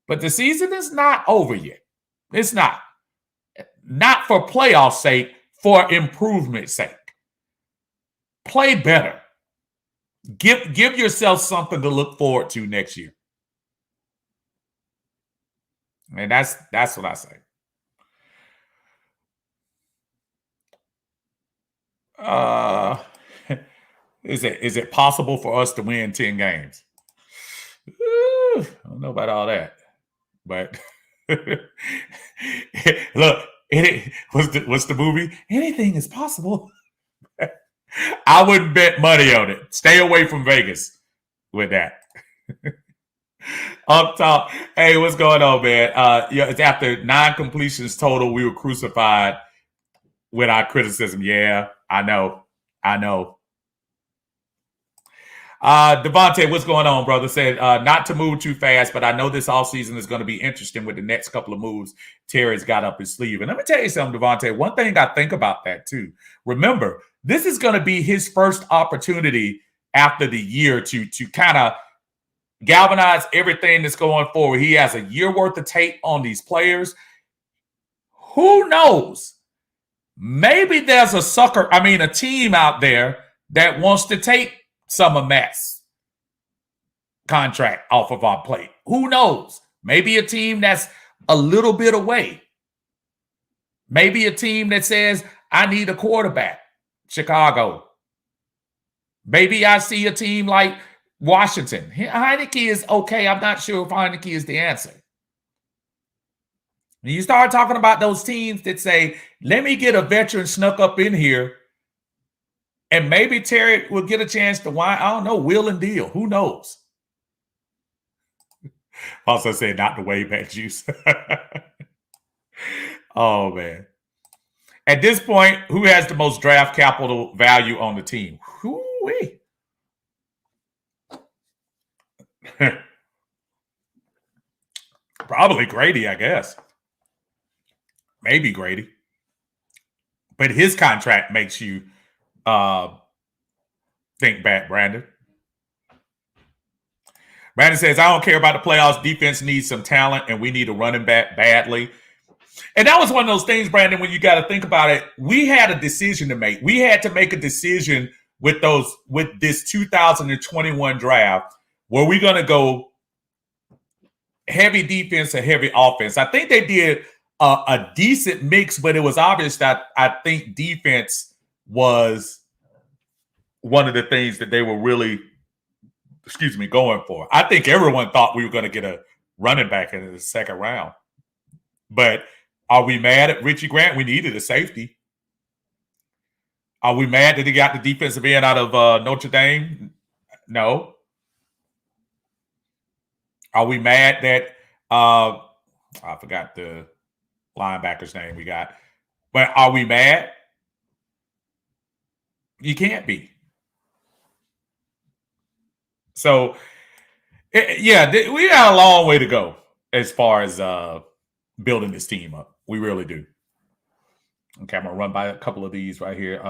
But the season is not over yet. It's not. Not for playoff sake, for improvement's sake. Play better. Give yourself something to look forward to next year. And that's what I say. Is it possible for us to win 10 games? I don't know about all that, but look, what's the movie? Anything is possible. I wouldn't bet money on it. Stay away from Vegas with that. Up top, hey, what's going on, man? It's after 9 completions total. We were crucified with our criticism. Yeah, I know. Devontae, what's going on, brother? Said not to move too fast, but I know this offseason is going to be interesting with the next couple of moves Terry's got up his sleeve. And let me tell you something, Devontae. One thing I think about that too. Remember, this is going to be his first opportunity after the year to kind of galvanize everything that's going forward. He has a year worth of tape on these players. Who knows? Maybe there's a team out there that wants to take some of Matt's contract off of our plate. Who knows? Maybe a team that's a little bit away. Maybe a team that says, I need a quarterback. Chicago. Maybe I see a team like Washington. Heineke is okay. I'm not sure if Heineke is the answer. When you start talking about those teams that say, let me get a veteran snuck up in here, and maybe Terry will get a chance to win. I don't know, wheel and deal. Who knows? Also said not the way back juice. Oh, man. At this point, who has the most draft capital value on the team? Whoo-wee. Probably Grady, I guess. Maybe Grady. But his contract makes you think back, Brandon. Brandon says, I don't care about the playoffs. Defense needs some talent, and we need a running back badly. And that was one of those things, Brandon, when you got to think about it. We had a decision to make. We had to make a decision with this 2021 draft. Were we going to go heavy defense or heavy offense? I think they did a decent mix, but it was obvious that I think defense was one of the things that they were really, going for. I think everyone thought we were going to get a running back in the second round. But are we mad at Richie Grant? We needed a safety. Are we mad that he got the defensive end out of Notre Dame? No. Are we mad that I forgot the linebacker's name we got? But are we mad? You can't be. So, yeah, we got a long way to go as far as building this team up. We really do. Okay, I'm going to run by a couple of these right here.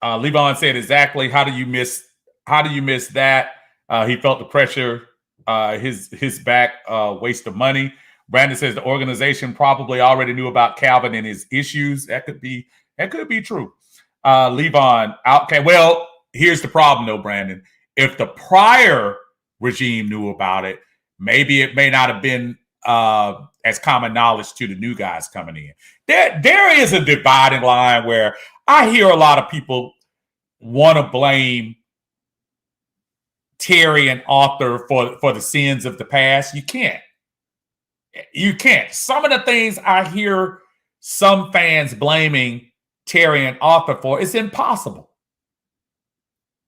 Levon said exactly, how do you miss that? He felt the pressure. His back, waste of money. Brandon says the organization probably already knew about Calvin and his issues. That could be true. Levon, okay. Well, here's the problem though, Brandon. If the prior regime knew about it, maybe it may not have been as common knowledge to the new guys coming in. There is a dividing line where I hear a lot of people want to blame Terry and Arthur for the sins of the past. You can't. You can't. Some of the things I hear some fans blaming Terry and Arthur for, it's impossible.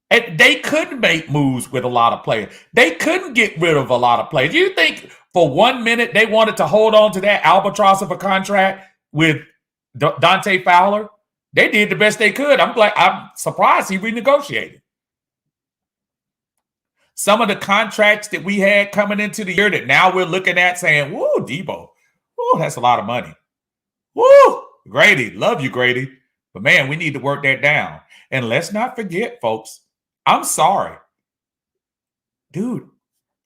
And they couldn't make moves with a lot of players. They couldn't get rid of a lot of players. You think for 1 minute they wanted to hold on to that albatross of a contract with Dante Fowler? They did the best they could. I'm surprised he renegotiated. Some of the contracts that we had coming into the year that now we're looking at saying, whoa, Debo, whoa, that's a lot of money. Woo, Grady, love you, Grady. But man, we need to work that down. And let's not forget, folks, I'm sorry. Dude,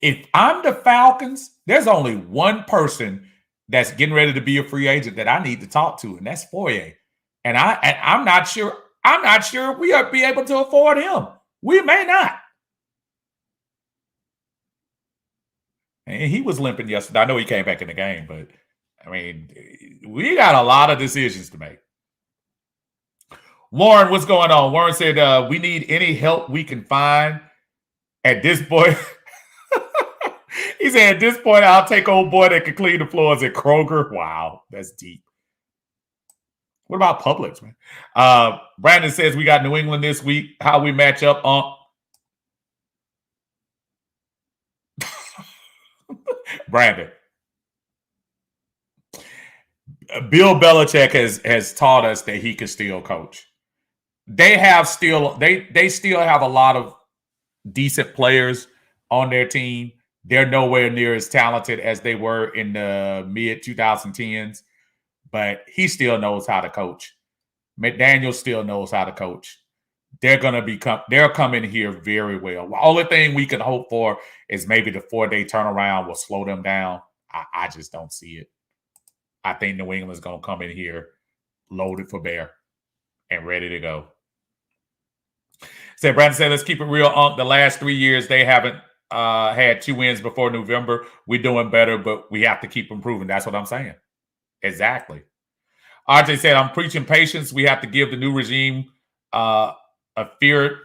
if I'm the Falcons, there's only one person that's getting ready to be a free agent that I need to talk to, and that's Foye. And I'm not sure we'll be able to afford him. We may not. And he was limping yesterday. I know he came back in the game, but I mean, we got a lot of decisions to make. Warren, what's going on? Warren said, we need any help we can find at this point. He said, at this point, I'll take old boy that can clean the floors at Kroger. Wow, that's deep. What about Publix, man? Brandon says we got New England this week. How we match up on Brandon. Bill Belichick has taught us that he can still coach. They still have a lot of decent players on their team. They're nowhere near as talented as they were in the mid 2010s, but he still knows how to coach. McDaniel still knows how to coach. They're coming here very well. The only thing we can hope for is maybe the 4-day turnaround will slow them down. I just don't see it. I think New England's going to come in here loaded for bear and ready to go. Brandon said, let's keep it real. The last 3 years, they haven't had 2 wins before November. We're doing better, but we have to keep improving. That's what I'm saying. Exactly. RJ said, I'm preaching patience. We have to give the new regime a fair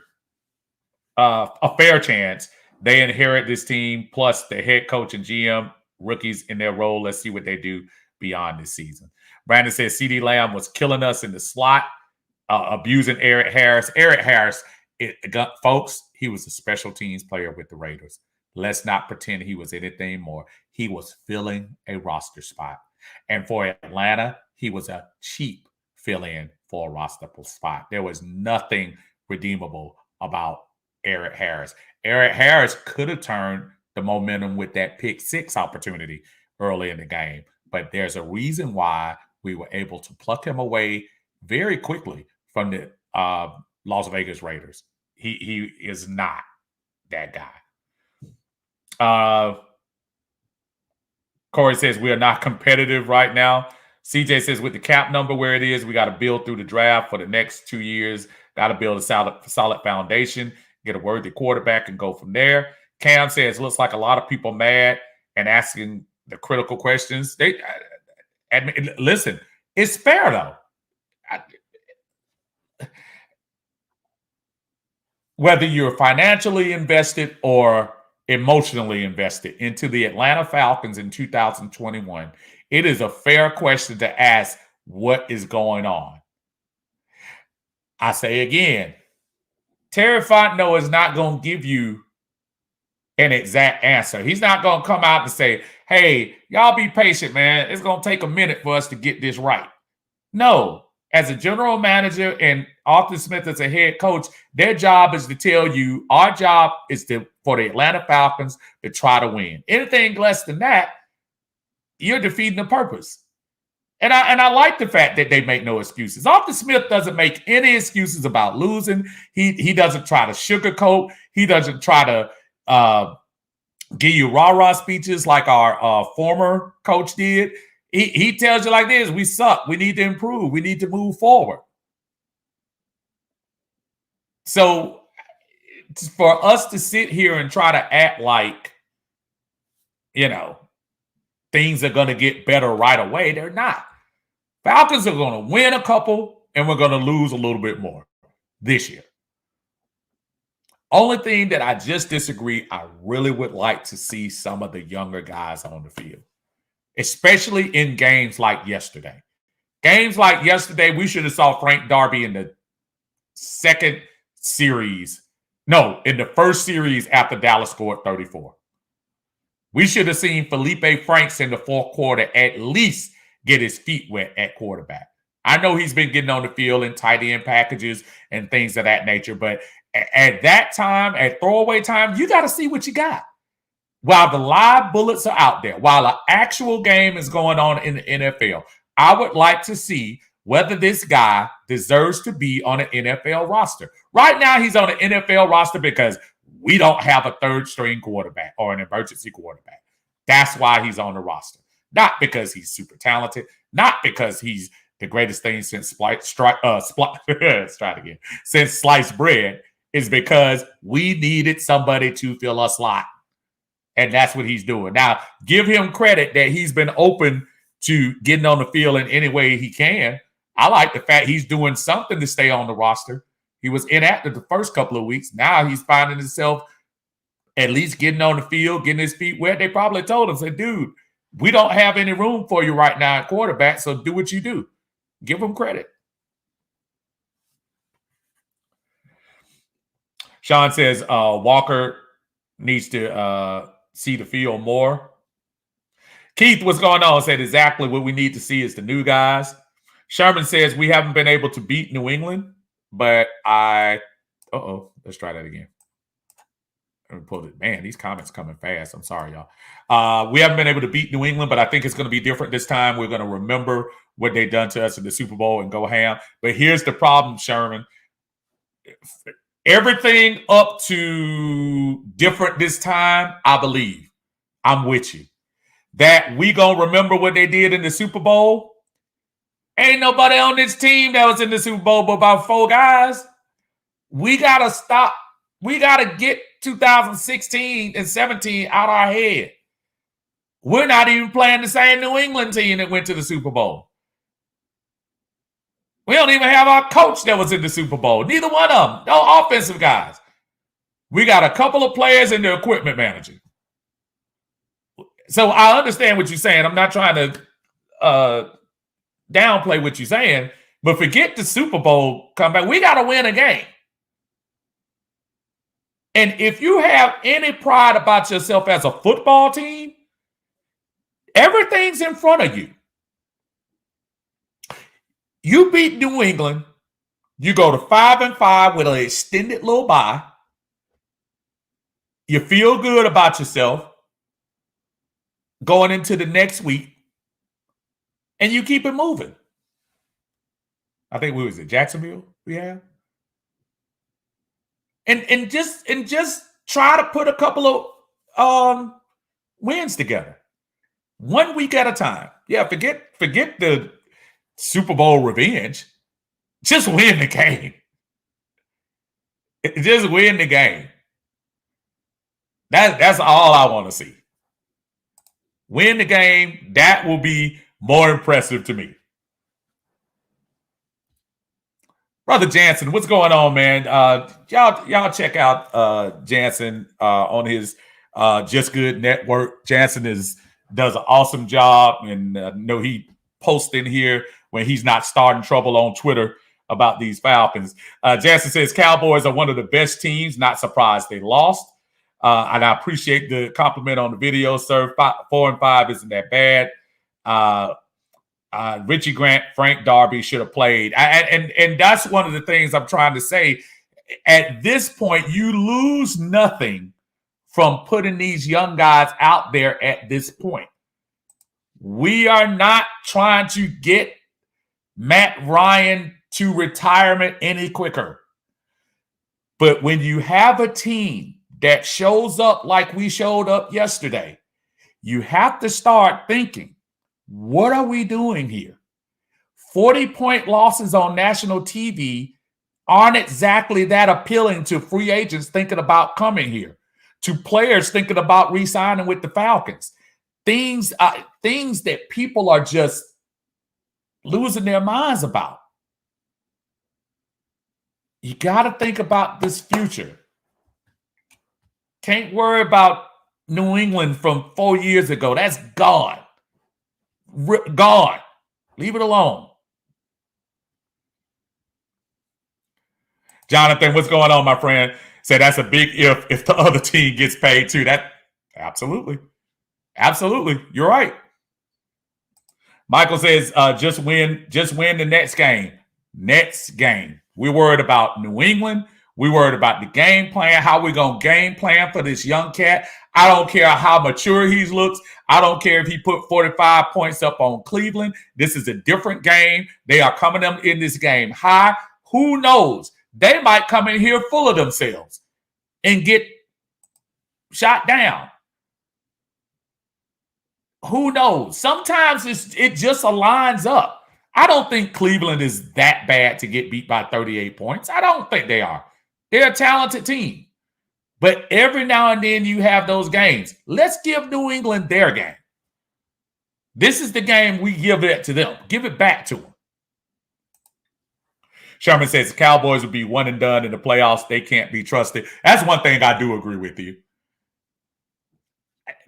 chance. They inherit this team, plus the head coach and GM, rookies in their role. Let's see what they do beyond this season. Brandon says CeeDee Lamb was killing us in the slot, abusing Eric Harris. Eric Harris, folks, he was a special teams player with the Raiders. Let's not pretend he was anything more. He was filling a roster spot. And for Atlanta, he was a cheap fill-in for a roster spot. There was nothing redeemable about Eric Harris. Eric Harris could have turned the momentum with that pick 6 opportunity early in the game. But there's a reason why we were able to pluck him away very quickly from the Las Vegas Raiders. He is not that guy. Corey says we are not competitive right now. CJ says with the cap number where it is, we got to build through the draft for the next 2 years. Got to build a solid foundation, get a worthy quarterback, and go from there. Cam says looks like a lot of people mad and asking the critical questions. Listen, it's fair though. Whether you're financially invested or emotionally invested into the Atlanta Falcons in 2021, it is a fair question to ask what is going on. I say again, Terry Fontenot is not going to give you an exact answer. He's not going to come out and say, hey, y'all be patient, man. It's going to take a minute for us to get this right. No. As a general manager and Arthur Smith as a head coach, their job is to tell you, our job is for the Atlanta Falcons to try to win. Anything less than that, you're defeating the purpose. And I like the fact that they make no excuses. Arthur Smith doesn't make any excuses about losing. He doesn't try to sugarcoat. He doesn't try to give you rah-rah speeches like our former coach did. He tells you like this, we suck. We need to improve. We need to move forward. So for us to sit here and try to act like, things are going to get better right away. They're not. Falcons are going to win a couple, and we're going to lose a little bit more this year. Only thing that I just disagree, I really would like to see some of the younger guys on the field, especially in games like yesterday. Games like yesterday, we should have saw Frank Darby in the second series. No, in the first series after Dallas scored 34. We should have seen Felipe Franks in the fourth quarter at least get his feet wet at quarterback. I know he's been getting on the field in tight end packages and things of that nature, but at that time, at throwaway time, you got to see what you got. While the live bullets are out there, while an actual game is going on in the NFL, I would like to see whether this guy deserves to be on an NFL roster. Right now, he's on an NFL roster because we don't have a third-string quarterback or an emergency quarterback. That's why he's on the roster. Not because he's super talented, not because he's the greatest thing since since sliced bread. Is because we needed somebody to fill a slot. And that's what he's doing. Now, give him credit that he's been open to getting on the field in any way he can. I like the fact he's doing something to stay on the roster. He was inactive the first couple of weeks. Now he's finding himself at least getting on the field, getting his feet wet. They probably told him, said, dude, we don't have any room for you right now at quarterback, so do what you do. Give him credit. Sean says Walker needs to see the field more. Keith, what's going on? Said exactly what we need to see is the new guys. Sherman says we haven't been able to beat New England, but let's try that again. Let me pull it. Man, these comments coming fast. I'm sorry, y'all. We haven't been able to beat New England, but I think it's going to be different this time. We're going to remember what they done to us in the Super Bowl and go ham. But here's the problem, Sherman. Everything up to different this time, I believe. I'm with you. That we going to remember what they did in the Super Bowl. Ain't nobody on this team that was in the Super Bowl but about 4 guys. We got to stop. We got to get 2016 and 17 out our head. We're not even playing the same New England team that went to the Super Bowl. We don't even have our coach that was in the Super Bowl. Neither one of them. No offensive guys. We got a couple of players and the equipment manager. So I understand what you're saying. I'm not trying to downplay what you're saying, but forget the Super Bowl comeback. We got to win a game. And if you have any pride about yourself as a football team, everything's in front of you. You beat New England. You go to 5-5 with an extended little bye. You feel good about yourself going into the next week, and you keep it moving. I think we was at Jacksonville. We have, and just try to put a couple of wins together, 1 week at a time. Yeah, forget the Super Bowl revenge. Just win the game. Just win the game. That's all I want to see. Win the game. That will be more impressive to me. Brother Jansen, what's going on, man? Y'all check out Jansen on his Just Good Network. Jansen does an awesome job, and know he posts in here when he's not starting trouble on Twitter about these Falcons. Jansen says Cowboys are one of the best teams. Not surprised they lost. And I appreciate the compliment on the video, sir. 4-5 isn't that bad. Richie Grant, Frank Darby should have played. And that's one of the things I'm trying to say. At this point, you lose nothing from putting these young guys out there at this point. We are not trying to get Matt Ryan to retirement any quicker. But when you have a team that shows up like we showed up yesterday, you have to start thinking, what are we doing here? 40-point losses on national TV aren't exactly that appealing to free agents thinking about coming here, to players thinking about re-signing with the Falcons. Things, things that people are just losing their minds about. You got to think about this future. Can't worry about New England from 4 years ago. That's gone. Gone. Leave it alone. Jonathan, what's going on, my friend? Say that's a big if the other team gets paid too. That absolutely. Absolutely. You're right. Michael says, just win the next game. Next game. We're worried about New England. We're worried about the game plan, how we're going to game plan for this young cat. I don't care how mature he looks. I don't care if he put 45 points up on Cleveland. This is a different game. They are coming in this game high. Who knows? They might come in here full of themselves and get shot down. Who knows? Sometimes it just aligns up. I don't think Cleveland is that bad to get beat by 38 points. I don't think they are. They're a talented team. But every now and then you have those games. Let's give New England their game. This is the game we give it to them. Give it back to them. Sherman says the Cowboys will be one and done in the playoffs. They can't be trusted. That's one thing I do agree with you.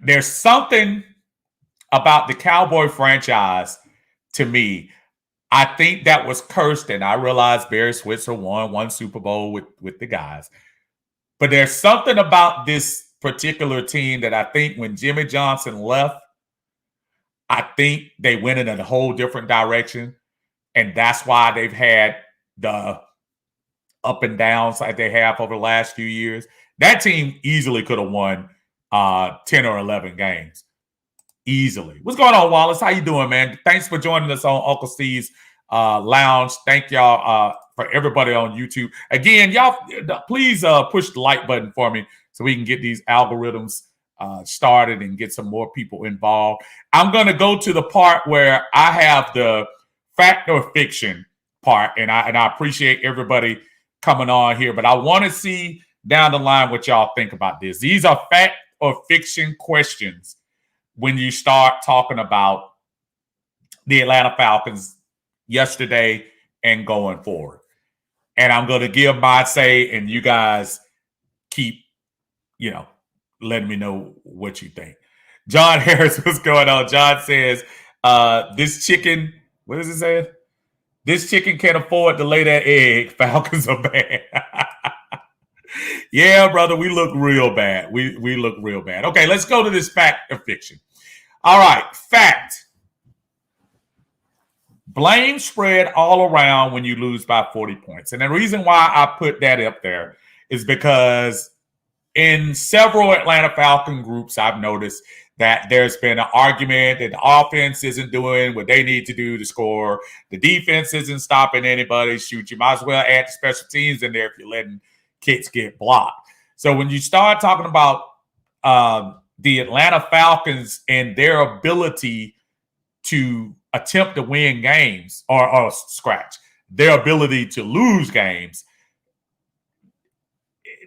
There's something about the Cowboy franchise, to me, I think that was cursed, and I realize Barry Switzer won one Super Bowl with the guys. But there's something about this particular team that I think when Jimmy Johnson left, I think they went in a whole different direction, and that's why they've had the up and downs like they have over the last few years. That team easily could have won 10 or 11 games. Easily. What's going on, Wallace? How you doing, man? Thanks for joining us on Uncle Steve's Lounge. Thank y'all for everybody on YouTube. Again, y'all, please push the like button for me so we can get these algorithms started and get some more people involved. I'm going to go to the part where I have the fact or fiction part, and I appreciate everybody coming on here, but I want to see down the line what y'all think about this. These are fact or fiction questions when you start talking about the Atlanta Falcons yesterday and going forward. And I'm going to give my say, and you guys keep, letting me know what you think. John Harris, what's going on? John says, this chicken, what does it say? This chicken can't afford to lay that egg. Falcons are bad. Yeah, brother, we look real bad. We look real bad. Okay, let's go to this fact or fiction. All right, fact. Blame spread all around when you lose by 40 points. And the reason why I put that up there is because in several Atlanta Falcon groups, I've noticed that there's been an argument that the offense isn't doing what they need to do to score. The defense isn't stopping anybody. Shoot, you might as well add the special teams in there if you're letting kicks get blocked. So when you start talking about the Atlanta Falcons and their ability to attempt to win games or scratch, their ability to lose games,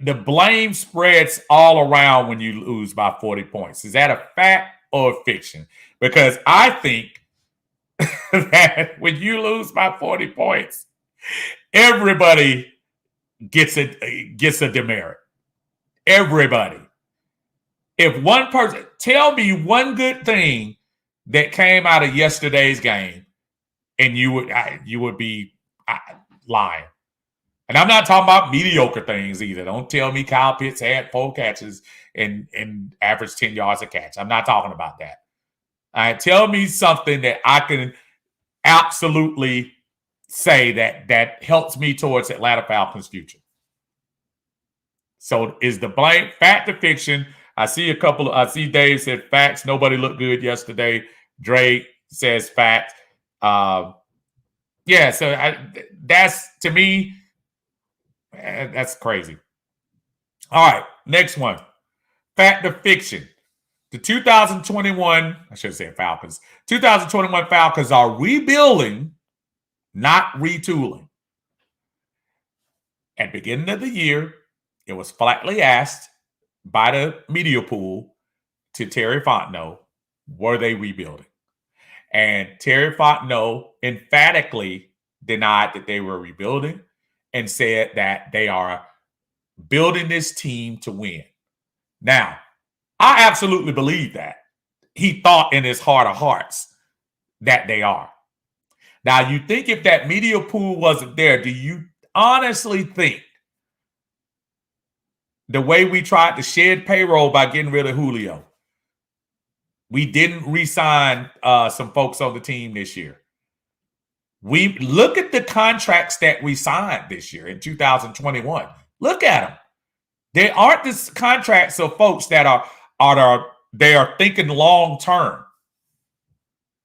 the blame spreads all around when you lose by 40 points. Is that a fact or a fiction? Because I think that when you lose by 40 points, everybody gets a demerit. Everybody. If one person, tell me one good thing that came out of yesterday's game, and you would be lying. And I'm not talking about mediocre things either. Don't tell me Kyle Pitts had 4 catches and averaged 10 yards a catch. I'm not talking about that. All right, tell me something that I can absolutely say that helps me towards Atlanta Falcons' future. So is the blame fact or fiction? I see Dave said facts. Nobody looked good yesterday. Dre says fact. Yeah, so that's, to me, that's crazy. All right, next one. Fact or fiction? The 2021, I should say Falcons. 2021 Falcons are rebuilding, not retooling. At the beginning of the year, it was flatly asked by the media pool to Terry Fontenot, were they rebuilding? And Terry Fontenot emphatically denied that they were rebuilding and said that they are building this team to win. Now, I absolutely believe that. He thought in his heart of hearts that they are. Now, you think if that media pool wasn't there, do you honestly think the way we tried to shed payroll by getting rid of Julio, we didn't re-sign some folks on the team this year? We look at the contracts that we signed this year in 2021. Look at them. They aren't the contracts of folks that they are thinking long term.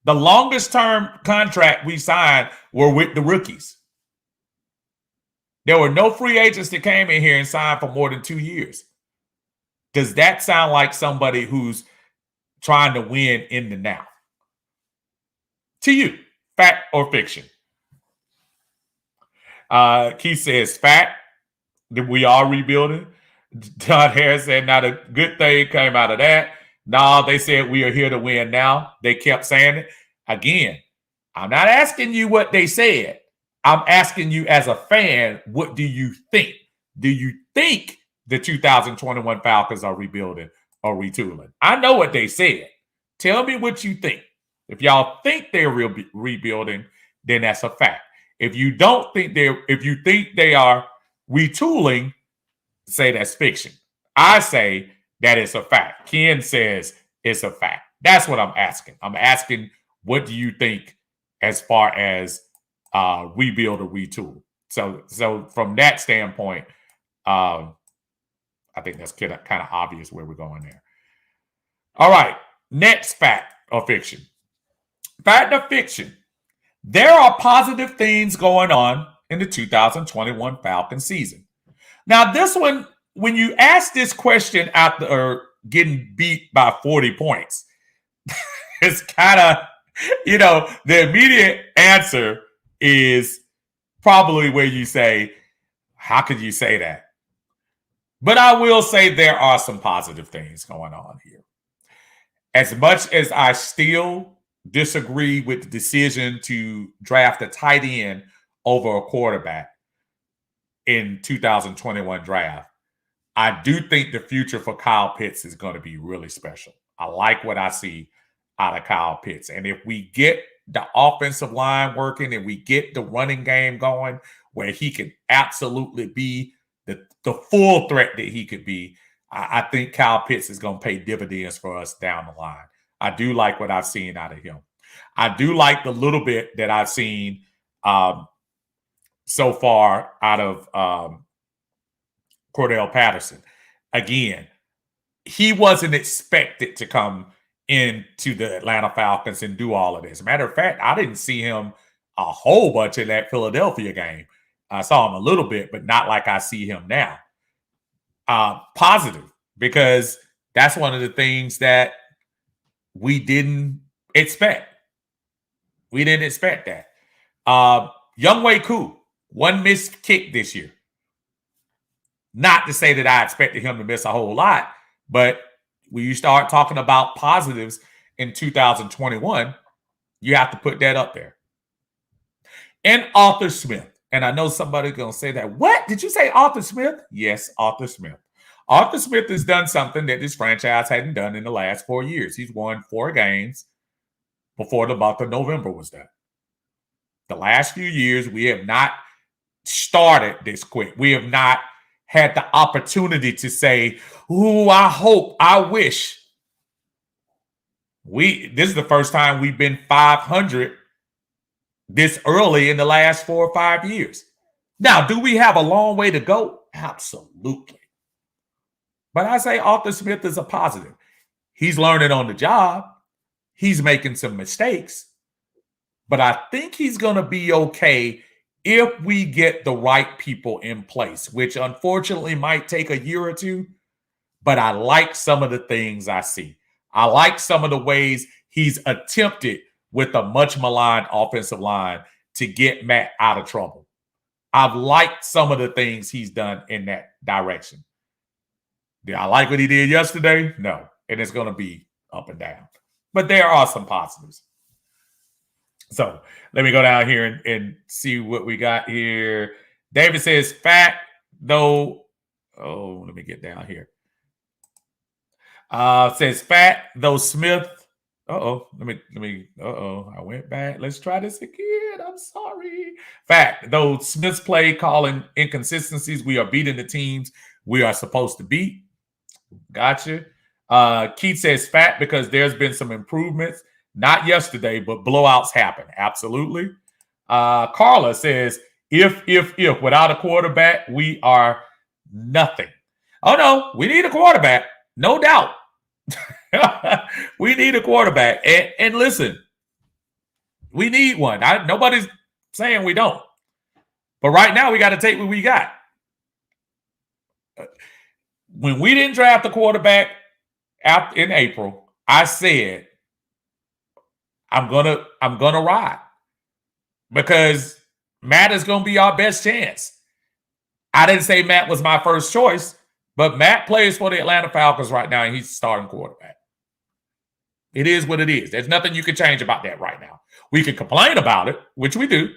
The longest term contract we signed were with the rookies. There were no free agents that came in here and signed for more than 2 years. Does that sound like somebody who's trying to win in the now? To you, fact or fiction? Keith says, fact, that we are rebuilding. Don Harris said, not a good thing came out of that. No, they said we are here to win now. They kept saying it. Again, I'm not asking you what they said. I'm asking you as a fan, what do you think? Do you think the 2021 Falcons are rebuilding or retooling? I know what they said. Tell me what you think. If y'all think they're rebuilding, then that's a fact. If you think they are retooling, say that's fiction. I say that it's a fact. Ken says it's a fact. That's what I'm asking. I'm asking, what do you think as far as rebuild or retool? So from that standpoint, I think that's kind of obvious where we're going there. All right, next fact or fiction. Fact or fiction. There are positive things going on in the 2021 Falcon season. Now, this one, when you ask this question after getting beat by 40 points, it's kind of, the immediate answer is probably where you say, how could you say that? But I will say there are some positive things going on here. As much as I still disagree with the decision to draft a tight end over a quarterback in 2021 draft, I do think the future for Kyle Pitts is going to be really special. I like what I see out of Kyle Pitts. And if we get the offensive line working and we get the running game going where he can absolutely be the full threat that he could be, I think Kyle Pitts is going to pay dividends for us down the line. I do like what I've seen out of him. I do like the little bit that I've seen so far out of Cordell Patterson. Again, he wasn't expected to come into the Atlanta Falcons and do all of this. Matter of fact, I didn't see him a whole bunch in that Philadelphia game. I saw him a little bit, but not like I see him now. Positive, because that's one of the things that we didn't expect. We didn't expect that. Younghoe Koo, one missed kick this year. Not to say that I expected him to miss a whole lot, but when you start talking about positives in 2021, you have to put that up there. And Arthur Smith. And I know somebody's going to say that. What? Did you say Arthur Smith? Yes, Arthur Smith. Arthur Smith has done something that this franchise hadn't done in the last 4 years. He's won 4 games before the month of November was done. The last few years, we have not started this quick. We have not had the opportunity to say, ooh, I hope, I wish. This is the first time we've been 500 this early in the last 4 or 5 years. Now, do we have a long way to go? Absolutely. But I say Arthur Smith is a positive. He's learning on the job. He's making some mistakes. But I think he's going to be okay if we get the right people in place, which unfortunately might take a year or two. But I like some of the things I see. I like some of the ways he's attempted with a much maligned offensive line to get Matt out of trouble. I've liked some of the things he's done in that direction. Did I like what he did yesterday? No. And it's going to be up and down. But there are some positives. So let me go down here and see what we got here. David says, fact, though. Oh, let me get down here. Says fat though Smith. I went back. Let's try this again. I'm sorry. Fact though Smith's play calling inconsistencies, we are beating the teams we are supposed to beat. Gotcha. Keith says fat because there's been some improvements. Not yesterday, but blowouts happen. Absolutely. Carla says if without a quarterback, we are nothing. Oh no, we need a quarterback. No doubt. We need a quarterback. And listen, we need one. Nobody's saying we don't. But right now, we got to take what we got. When we didn't draft a quarterback in April, I said, I'm gonna ride. Because Matt is gonna be our best chance. I didn't say Matt was my first choice, but Matt plays for the Atlanta Falcons right now, and he's the starting quarterback. It is what it is. There's nothing you can change about that right now. We can complain about it, which we do,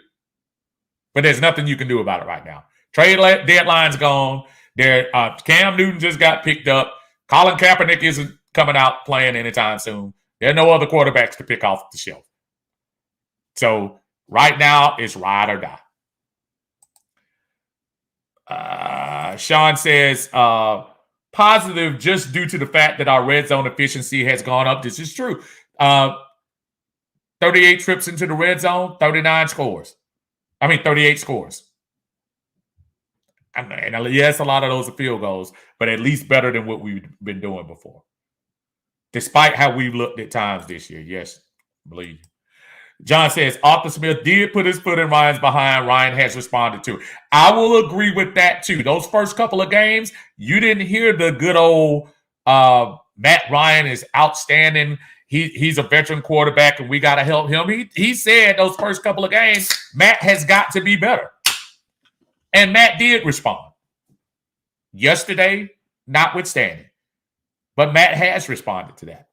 but there's nothing you can do about it right now. Trade deadline's gone. Cam Newton just got picked up. Colin Kaepernick isn't coming out playing anytime soon. There are no other quarterbacks to pick off the shelf. So right now, it's ride or die. Sean says, positive just due to the fact that our red zone efficiency has gone up. This is true. 38 trips into the red zone, 38 scores. And yes, a lot of those are field goals, but at least better than what we've been doing before. Despite how we've looked at times this year. Yes, believe you. John says, Arthur Smith did put his foot in Ryan's behind. Ryan has responded to. I will agree with that, too. Those first couple of games, you didn't hear the good old Matt Ryan is outstanding. He's a veteran quarterback, and we got to help him. He said those first couple of games, Matt has got to be better. And Matt did respond. Yesterday, notwithstanding. But Matt has responded to that.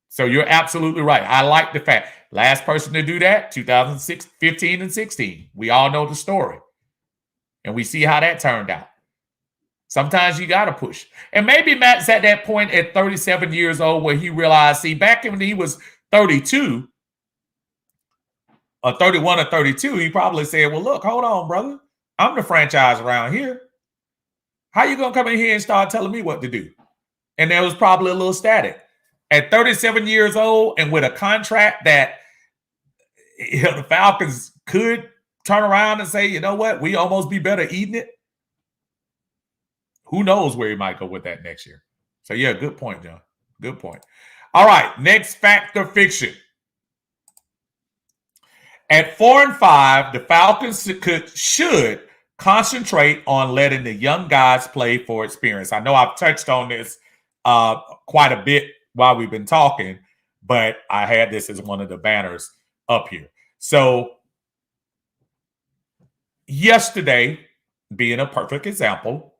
So you're absolutely right. I like the fact. Last person to do that, 2015 and 16. We all know the story. And we see how that turned out. Sometimes you got to push. And maybe Matt's at that point at 37 years old where he realized, see, back when he was 32, or 31 or 32, he probably said, well, look, hold on, brother. I'm the franchise around here. How you going to come in here and start telling me what to do? And there was probably a little static. At 37 years old and with a contract that the Falcons could turn around and say, you know what, we almost be better eating it. Who knows where he might go with that next year. So, yeah, good point, John. Good point. All right, next fact or fiction. At 4-5, the Falcons should concentrate on letting the young guys play for experience. I know I've touched on this quite a bit while we've been talking, but I had this as one of the banners up here. So yesterday, being a perfect example,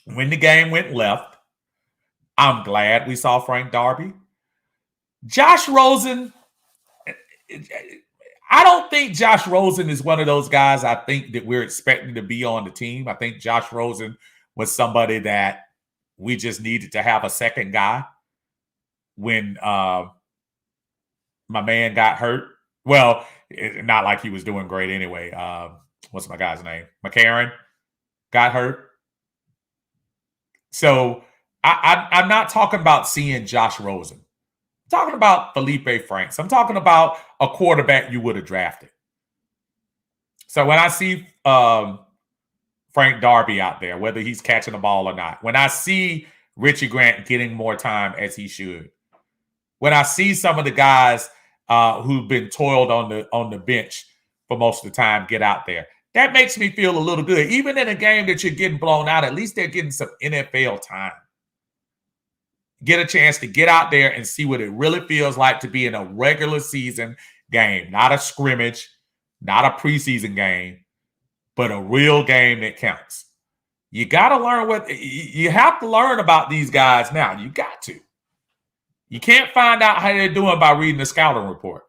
when the game went left, I'm glad we saw Frank Darby. Josh Rosen, I don't think Josh Rosen is one of those guys I think that we're expecting to be on the team. I think Josh Rosen was somebody that we just needed to have a second guy when my man got hurt. Well, not like he was doing great anyway. What's my guy's name? McCarron got hurt. So I'm not talking about seeing Josh Rosen. I'm talking about Felipe Franks. I'm talking about a quarterback you would have drafted. So when I see Frank Darby out there, whether he's catching the ball or not, when I see Richie Grant getting more time as he should, when I see some of the guys who've been toiled on the bench for most of the time get out there, that makes me feel a little good. Even in a game that you're getting blown out, at least they're getting some NFL time. Get a chance to get out there and see what it really feels like to be in a regular season game, not a scrimmage, not a preseason game, but a real game that counts. You got to learn you have to learn about these guys now. You got to. You can't find out how they're doing by reading the scouting report.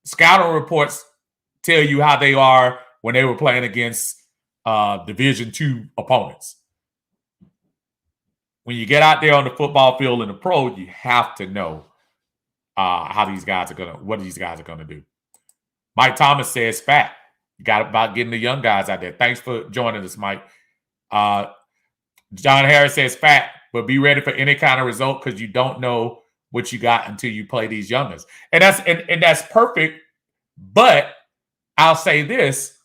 scouting reports tell you how they are when they were playing against Division II opponents. When you get out there on the football field in the pro, you have to know what these guys are gonna do. Mike Thomas says, "Fat, you got about getting the young guys out there." Thanks for joining us, Mike. John Harris says, "Fat, but be ready for any kind of result because you don't know what you got until you play these youngers." And that's perfect. But I'll say this.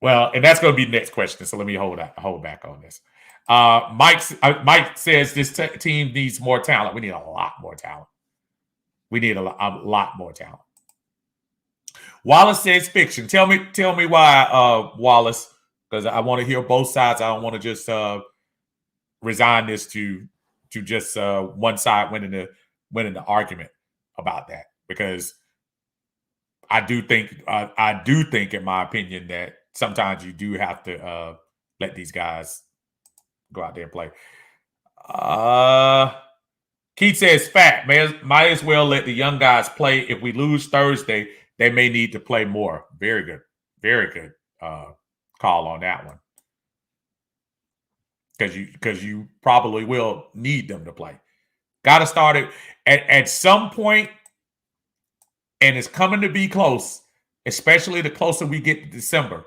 Well, and that's going to be the next question. So let me hold back on this. Mike says this team needs more talent. We need a lot more talent. We need a lot more talent. Wallace says fiction. Tell me why, Wallace, because I want to hear both sides. I don't want to just resign this to just one side winning the argument about that, because I do think, in my opinion, that sometimes you do have to let these guys go out there and play. Keith says, "Fat, might as well let the young guys play. If we lose Thursday, they may need to play more." Very good call on that one, because you probably will need them to play. Got to start it at some point, and it's coming to be close, especially the closer we get to December.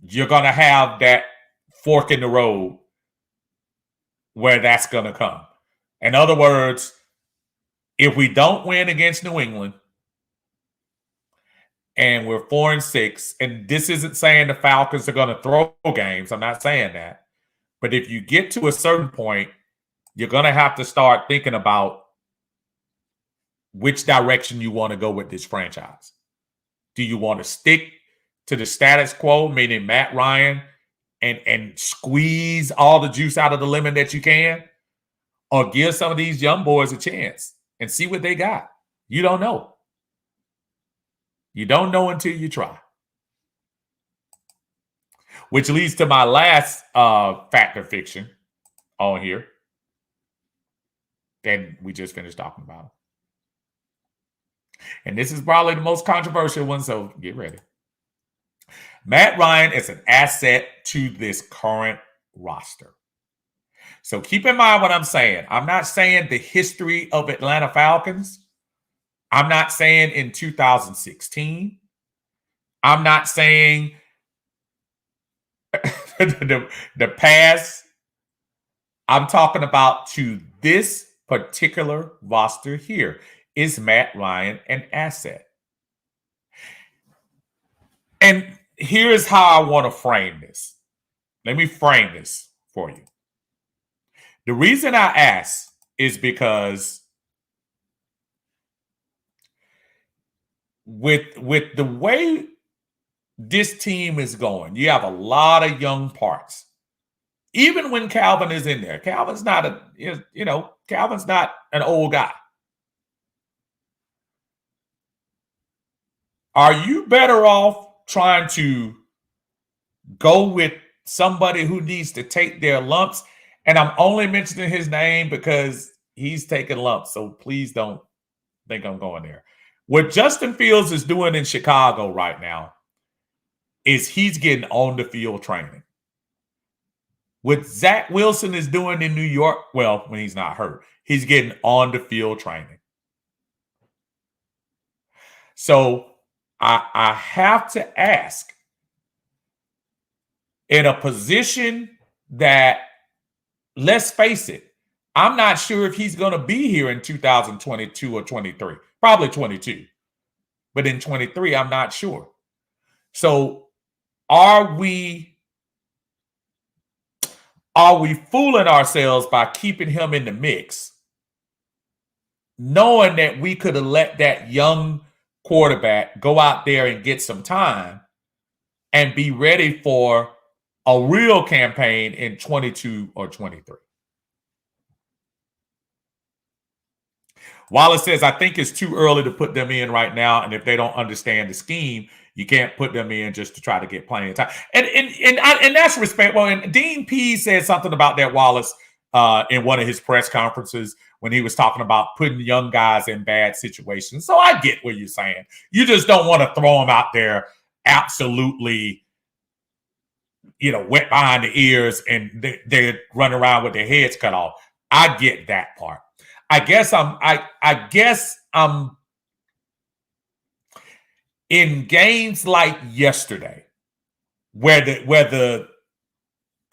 You're going to have that fork in the road where that's going to come. In other words, if we don't win against New England and we're 4-6, and this isn't saying the Falcons are going to throw games. I'm not saying that. But if you get to a certain point, you're going to have to start thinking about which direction you want to go with this franchise. Do you want to stick to the status quo, meaning Matt Ryan, and squeeze all the juice out of the lemon that you can, or give some of these young boys a chance and see what they got? You don't know. You don't know until you try. Which leads to my last fact or fiction on here. And we just finished talking about. And this is probably the most controversial one, so get ready. Matt Ryan is an asset to this current roster. So keep in mind what I'm saying. I'm not saying the history of Atlanta Falcons. I'm not saying in 2016. I'm not saying the past. I'm talking about to this particular roster here. Is Matt Ryan an asset? And here's how I want to frame this. Let me frame this for you. The reason I ask is because with the way this team is going, you have a lot of young parts. Even when Calvin is in there, Calvin's not an old guy. Are you better off trying to go with somebody who needs to take their lumps? And I'm only mentioning his name because he's taking lumps, so please don't think I'm going there. What Justin Fields is doing in Chicago right now is he's getting on the field training. What Zach Wilson is doing in New York, well, when he's not hurt, he's getting on the field training. So I have to ask, in a position that, let's face it, I'm not sure if he's going to be here in 2022 or 23, probably 22. But in 23, I'm not sure. So are we fooling ourselves by keeping him in the mix, knowing that we could have let that young quarterback go out there and get some time and be ready for a real campaign in 22 or 23? Wallace says, I think it's too early to put them in right now, and if they don't understand the scheme, you can't put them in just to try to get playing time. And that's respect. Well, and Dean P said something about that, Wallace, in one of his press conferences when he was talking about putting young guys in bad situations. So I get what you're saying. You just don't want to throw them out there absolutely, wet behind the ears and they're running around with their heads cut off. I get that part. I guess I'm in games like yesterday where the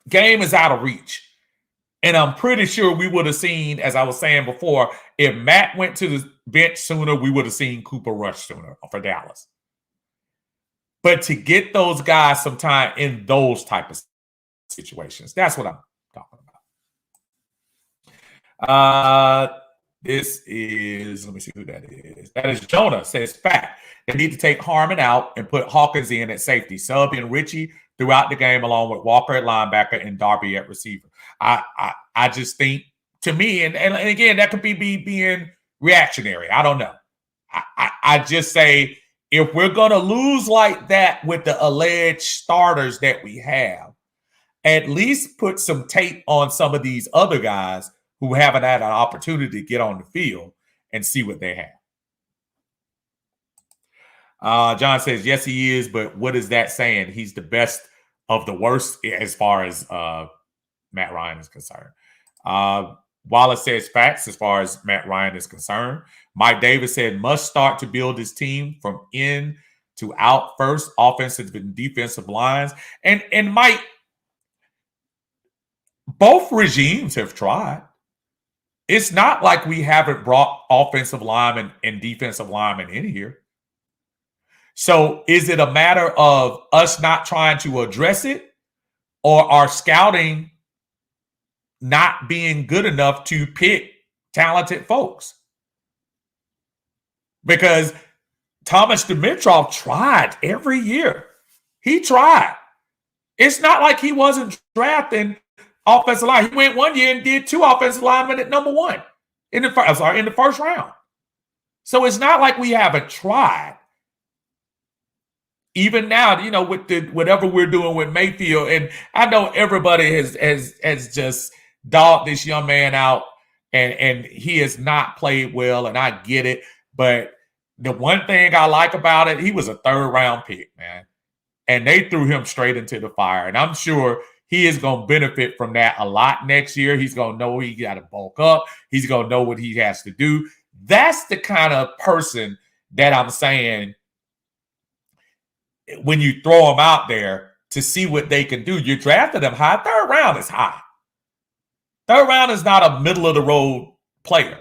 game is out of reach. And I'm pretty sure we would have seen, as I was saying before, if Matt went to the bench sooner, we would have seen Cooper rush sooner for Dallas. But to get those guys some time in those type of situations, that's what I'm talking about. This is, let me see who that is. That is Jonah, says fact. They need to take Harmon out and put Hawkins in at safety. Sub in Richie throughout the game, along with Walker at linebacker and Darby at receiver. I just think, to me, and again, that could be being reactionary. I don't know. I just say, if we're going to lose like that with the alleged starters that we have, at least put some tape on some of these other guys who haven't had an opportunity to get on the field and see what they have. John says, yes, he is, but what is that saying? He's the best of the worst as far as Matt Ryan is concerned. Wallace says facts as far as Matt Ryan is concerned. Mike Davis said must start to build his team from in to out first, offensive and defensive lines. And Mike, both regimes have tried. It's not like we haven't brought offensive linemen and defensive linemen in here. So is it a matter of us not trying to address it, or our scouting not being good enough to pick talented folks? Because Thomas Dimitrov tried every year. He tried. It's not like he wasn't drafting offensive line. He went one year and did 2 offensive linemen at number 1 in the first round. So it's not like we haven't tried. Even now, with whatever we're doing with Mayfield, and I know everybody has just dogged this young man out, and he has not played well, and I get it. But the one thing I like about it, he was a 3rd-round pick, man. And they threw him straight into the fire. And I'm sure he is going to benefit from that a lot next year. He's going to know he got to bulk up. He's going to know what he has to do. That's the kind of person that I'm saying, when you throw them out there to see what they can do, you drafted them high. 3rd round is high. 3rd round is not a middle of the road player.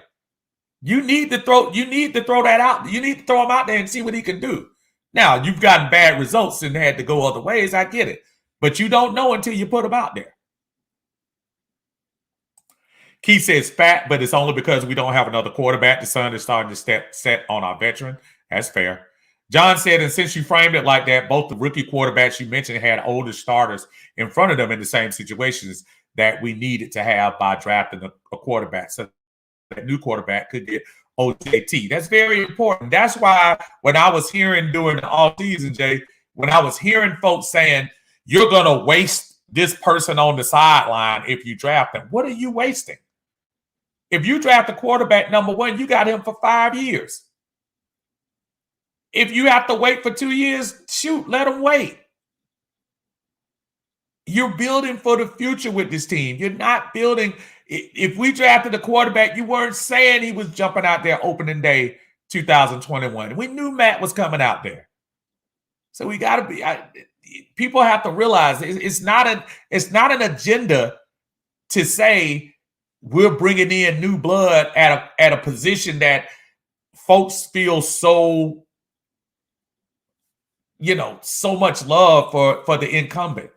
You need to throw that out. You need to throw him out there and see what he can do. Now, you've gotten bad results and had to go other ways. I get it. But you don't know until you put him out there. Keith says fat, but it's only because we don't have another quarterback. The sun is starting to set on our veteran. That's fair. John said, and since you framed it like that, both the rookie quarterbacks you mentioned had older starters in front of them in the same situations that we needed to have by drafting a quarterback. So that new quarterback could get OJT. That's very important. That's why when I was hearing during the offseason, Jay, when I was hearing folks saying, you're going to waste this person on the sideline if you draft them, what are you wasting? If you draft a quarterback number 1, you got him for 5 years. If you have to wait for 2 years, shoot, let him wait. You're building for the future with this team. You're not building. If we drafted a quarterback, you weren't saying he was jumping out there opening day 2021. We knew Matt was coming out there. So we got to be. People have to realize it's not an agenda to say we're bringing in new blood at a position that folks feel so so much love for the incumbent.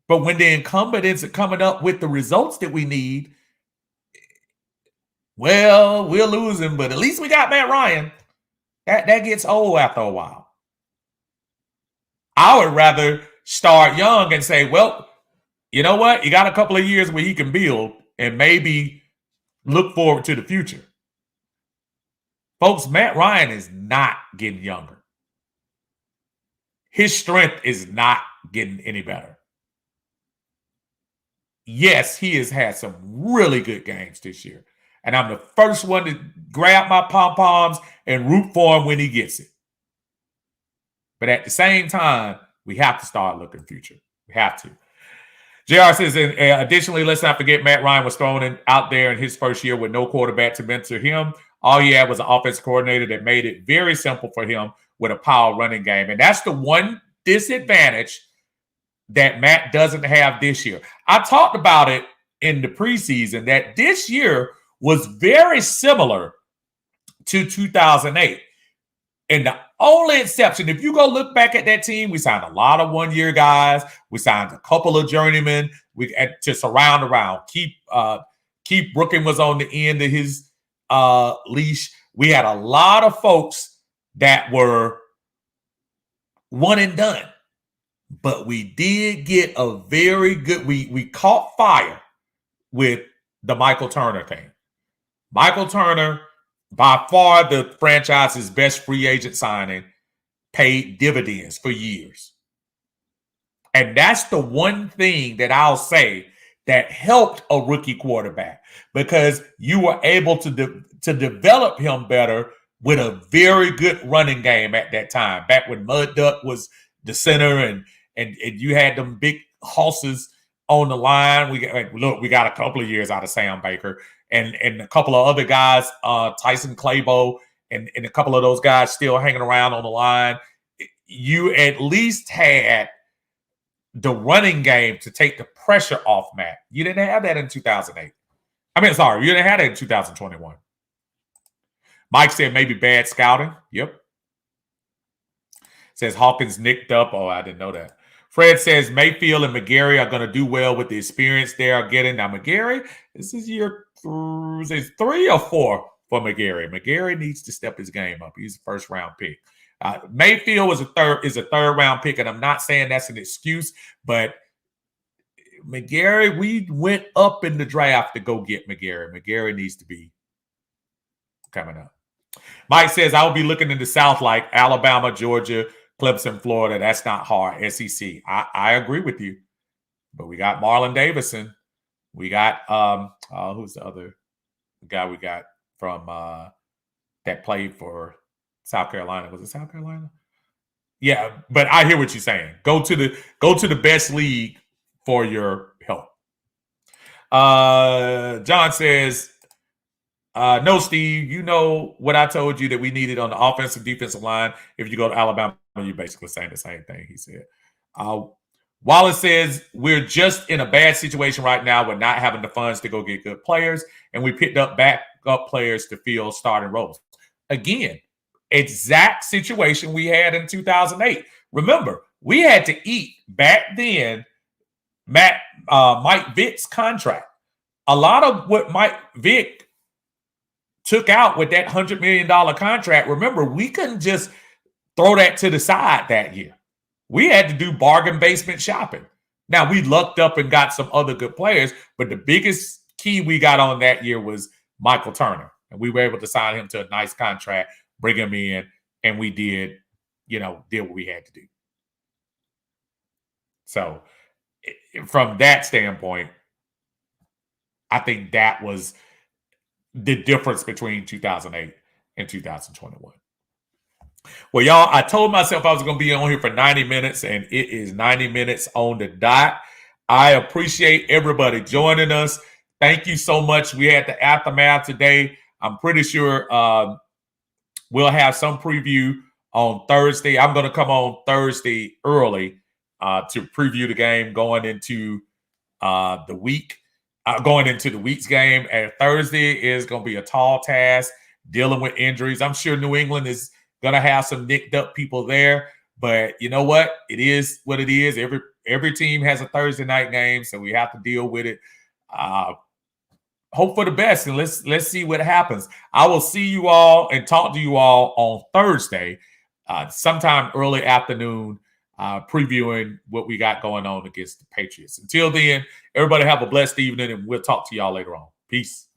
But when the incumbent isn't coming up with the results that we need, well, we're losing, but at least we got Matt Ryan. That gets old after a while. I would rather start young and say, well, you know what? You got a couple of years where he can build and maybe look forward to the future. Folks, Matt Ryan is not getting younger. His strength is not getting any better. yes, he has had some really good games this year. And I'm the first one to grab my pom-poms and root for him when he gets it. But at the same time, we have to start looking future. We have to. JR says, additionally, let's not forget Matt Ryan was thrown out there in his first year with no quarterback to mentor him. All he had was an offensive coordinator that made it very simple for him with a power running game. And that's the one disadvantage that Matt doesn't have this year. I talked about it in the preseason that this year was very similar to 2008. And the only exception, if you go look back at that team, we signed a lot of one-year guys. We signed a couple of journeymen. We to surround around. Keith Brooking was on the end of his leash. We had a lot of folks that were one and done. But we did get a very good, we caught fire with the Michael Turner thing. Michael Turner, by far the franchise's best free agent signing, paid dividends for years. And that's the one thing that I'll say that helped a rookie quarterback, because you were able to develop him better with a very good running game at that time, back when Mud Duck was the center and you had them big horses on the line. We got a couple of years out of Sam Baker and a couple of other guys, Tyson Clabo and a couple of those guys still hanging around on the line. You at least had the running game to take the pressure off Matt. You didn't have that in 2008. You didn't have that in 2021. Mike said maybe bad scouting. Yep. Says Hawkins nicked up. Oh, I didn't know that. Fred says Mayfield and McGarry are going to do well with the experience they are getting. Now, McGarry, this is year 3 or 4 for McGarry. McGarry needs to step his game up. He's a first-round pick. Mayfield is a third-round pick, and I'm not saying that's an excuse, but McGarry, we went up in the draft to go get McGarry. McGarry needs to be coming up. Mike says, I will be looking in the South like Alabama, Georgia, Clemson, Florida. That's not hard. SEC. I agree with you. But we got Marlon Davidson. We got who's the other guy we got from that played for South Carolina? Was it South Carolina? Yeah, but I hear what you're saying. Go to the best league for your help. John says, no, Steve, you know what I told you that we needed on the offensive defensive line. If you go to Alabama, you're basically saying the same thing, he said. Wallace says, we're just in a bad situation right now with not having the funds to go get good players, and we picked up backup players to fill starting roles. Again, exact situation we had in 2008. Remember, we had to eat back then Mike Vick's contract. A lot of what Mike Vick took out with that $100 million contract, remember, we couldn't just throw that to the side that year. We had to do bargain basement shopping. Now, we lucked up and got some other good players, but the biggest key we got on that year was Michael Turner. And we were able to sign him to a nice contract, bring him in, and we did what we had to do. So from that standpoint, I think that was the difference between 2008 and 2021. Well, y'all, I told myself I was going to be on here for 90 minutes, and it is 90 minutes on the dot. I appreciate everybody joining us. Thank you so much. We had the aftermath today. I'm pretty sure we'll have some preview on Thursday. I'm going to come on Thursday early to preview the game going into the week. Going into the week's game. And Thursday is going to be a tall task dealing with injuries. I'm sure New England is going to have some nicked up people there. But you know what? It is what it is. Every team has a Thursday night game, so we have to deal with it. Hope for the best, and let's see what happens. I will see you all and talk to you all on Thursday, sometime early afternoon, previewing what we got going on against the Patriots. Until then, everybody have a blessed evening, and we'll talk to y'all later on. Peace.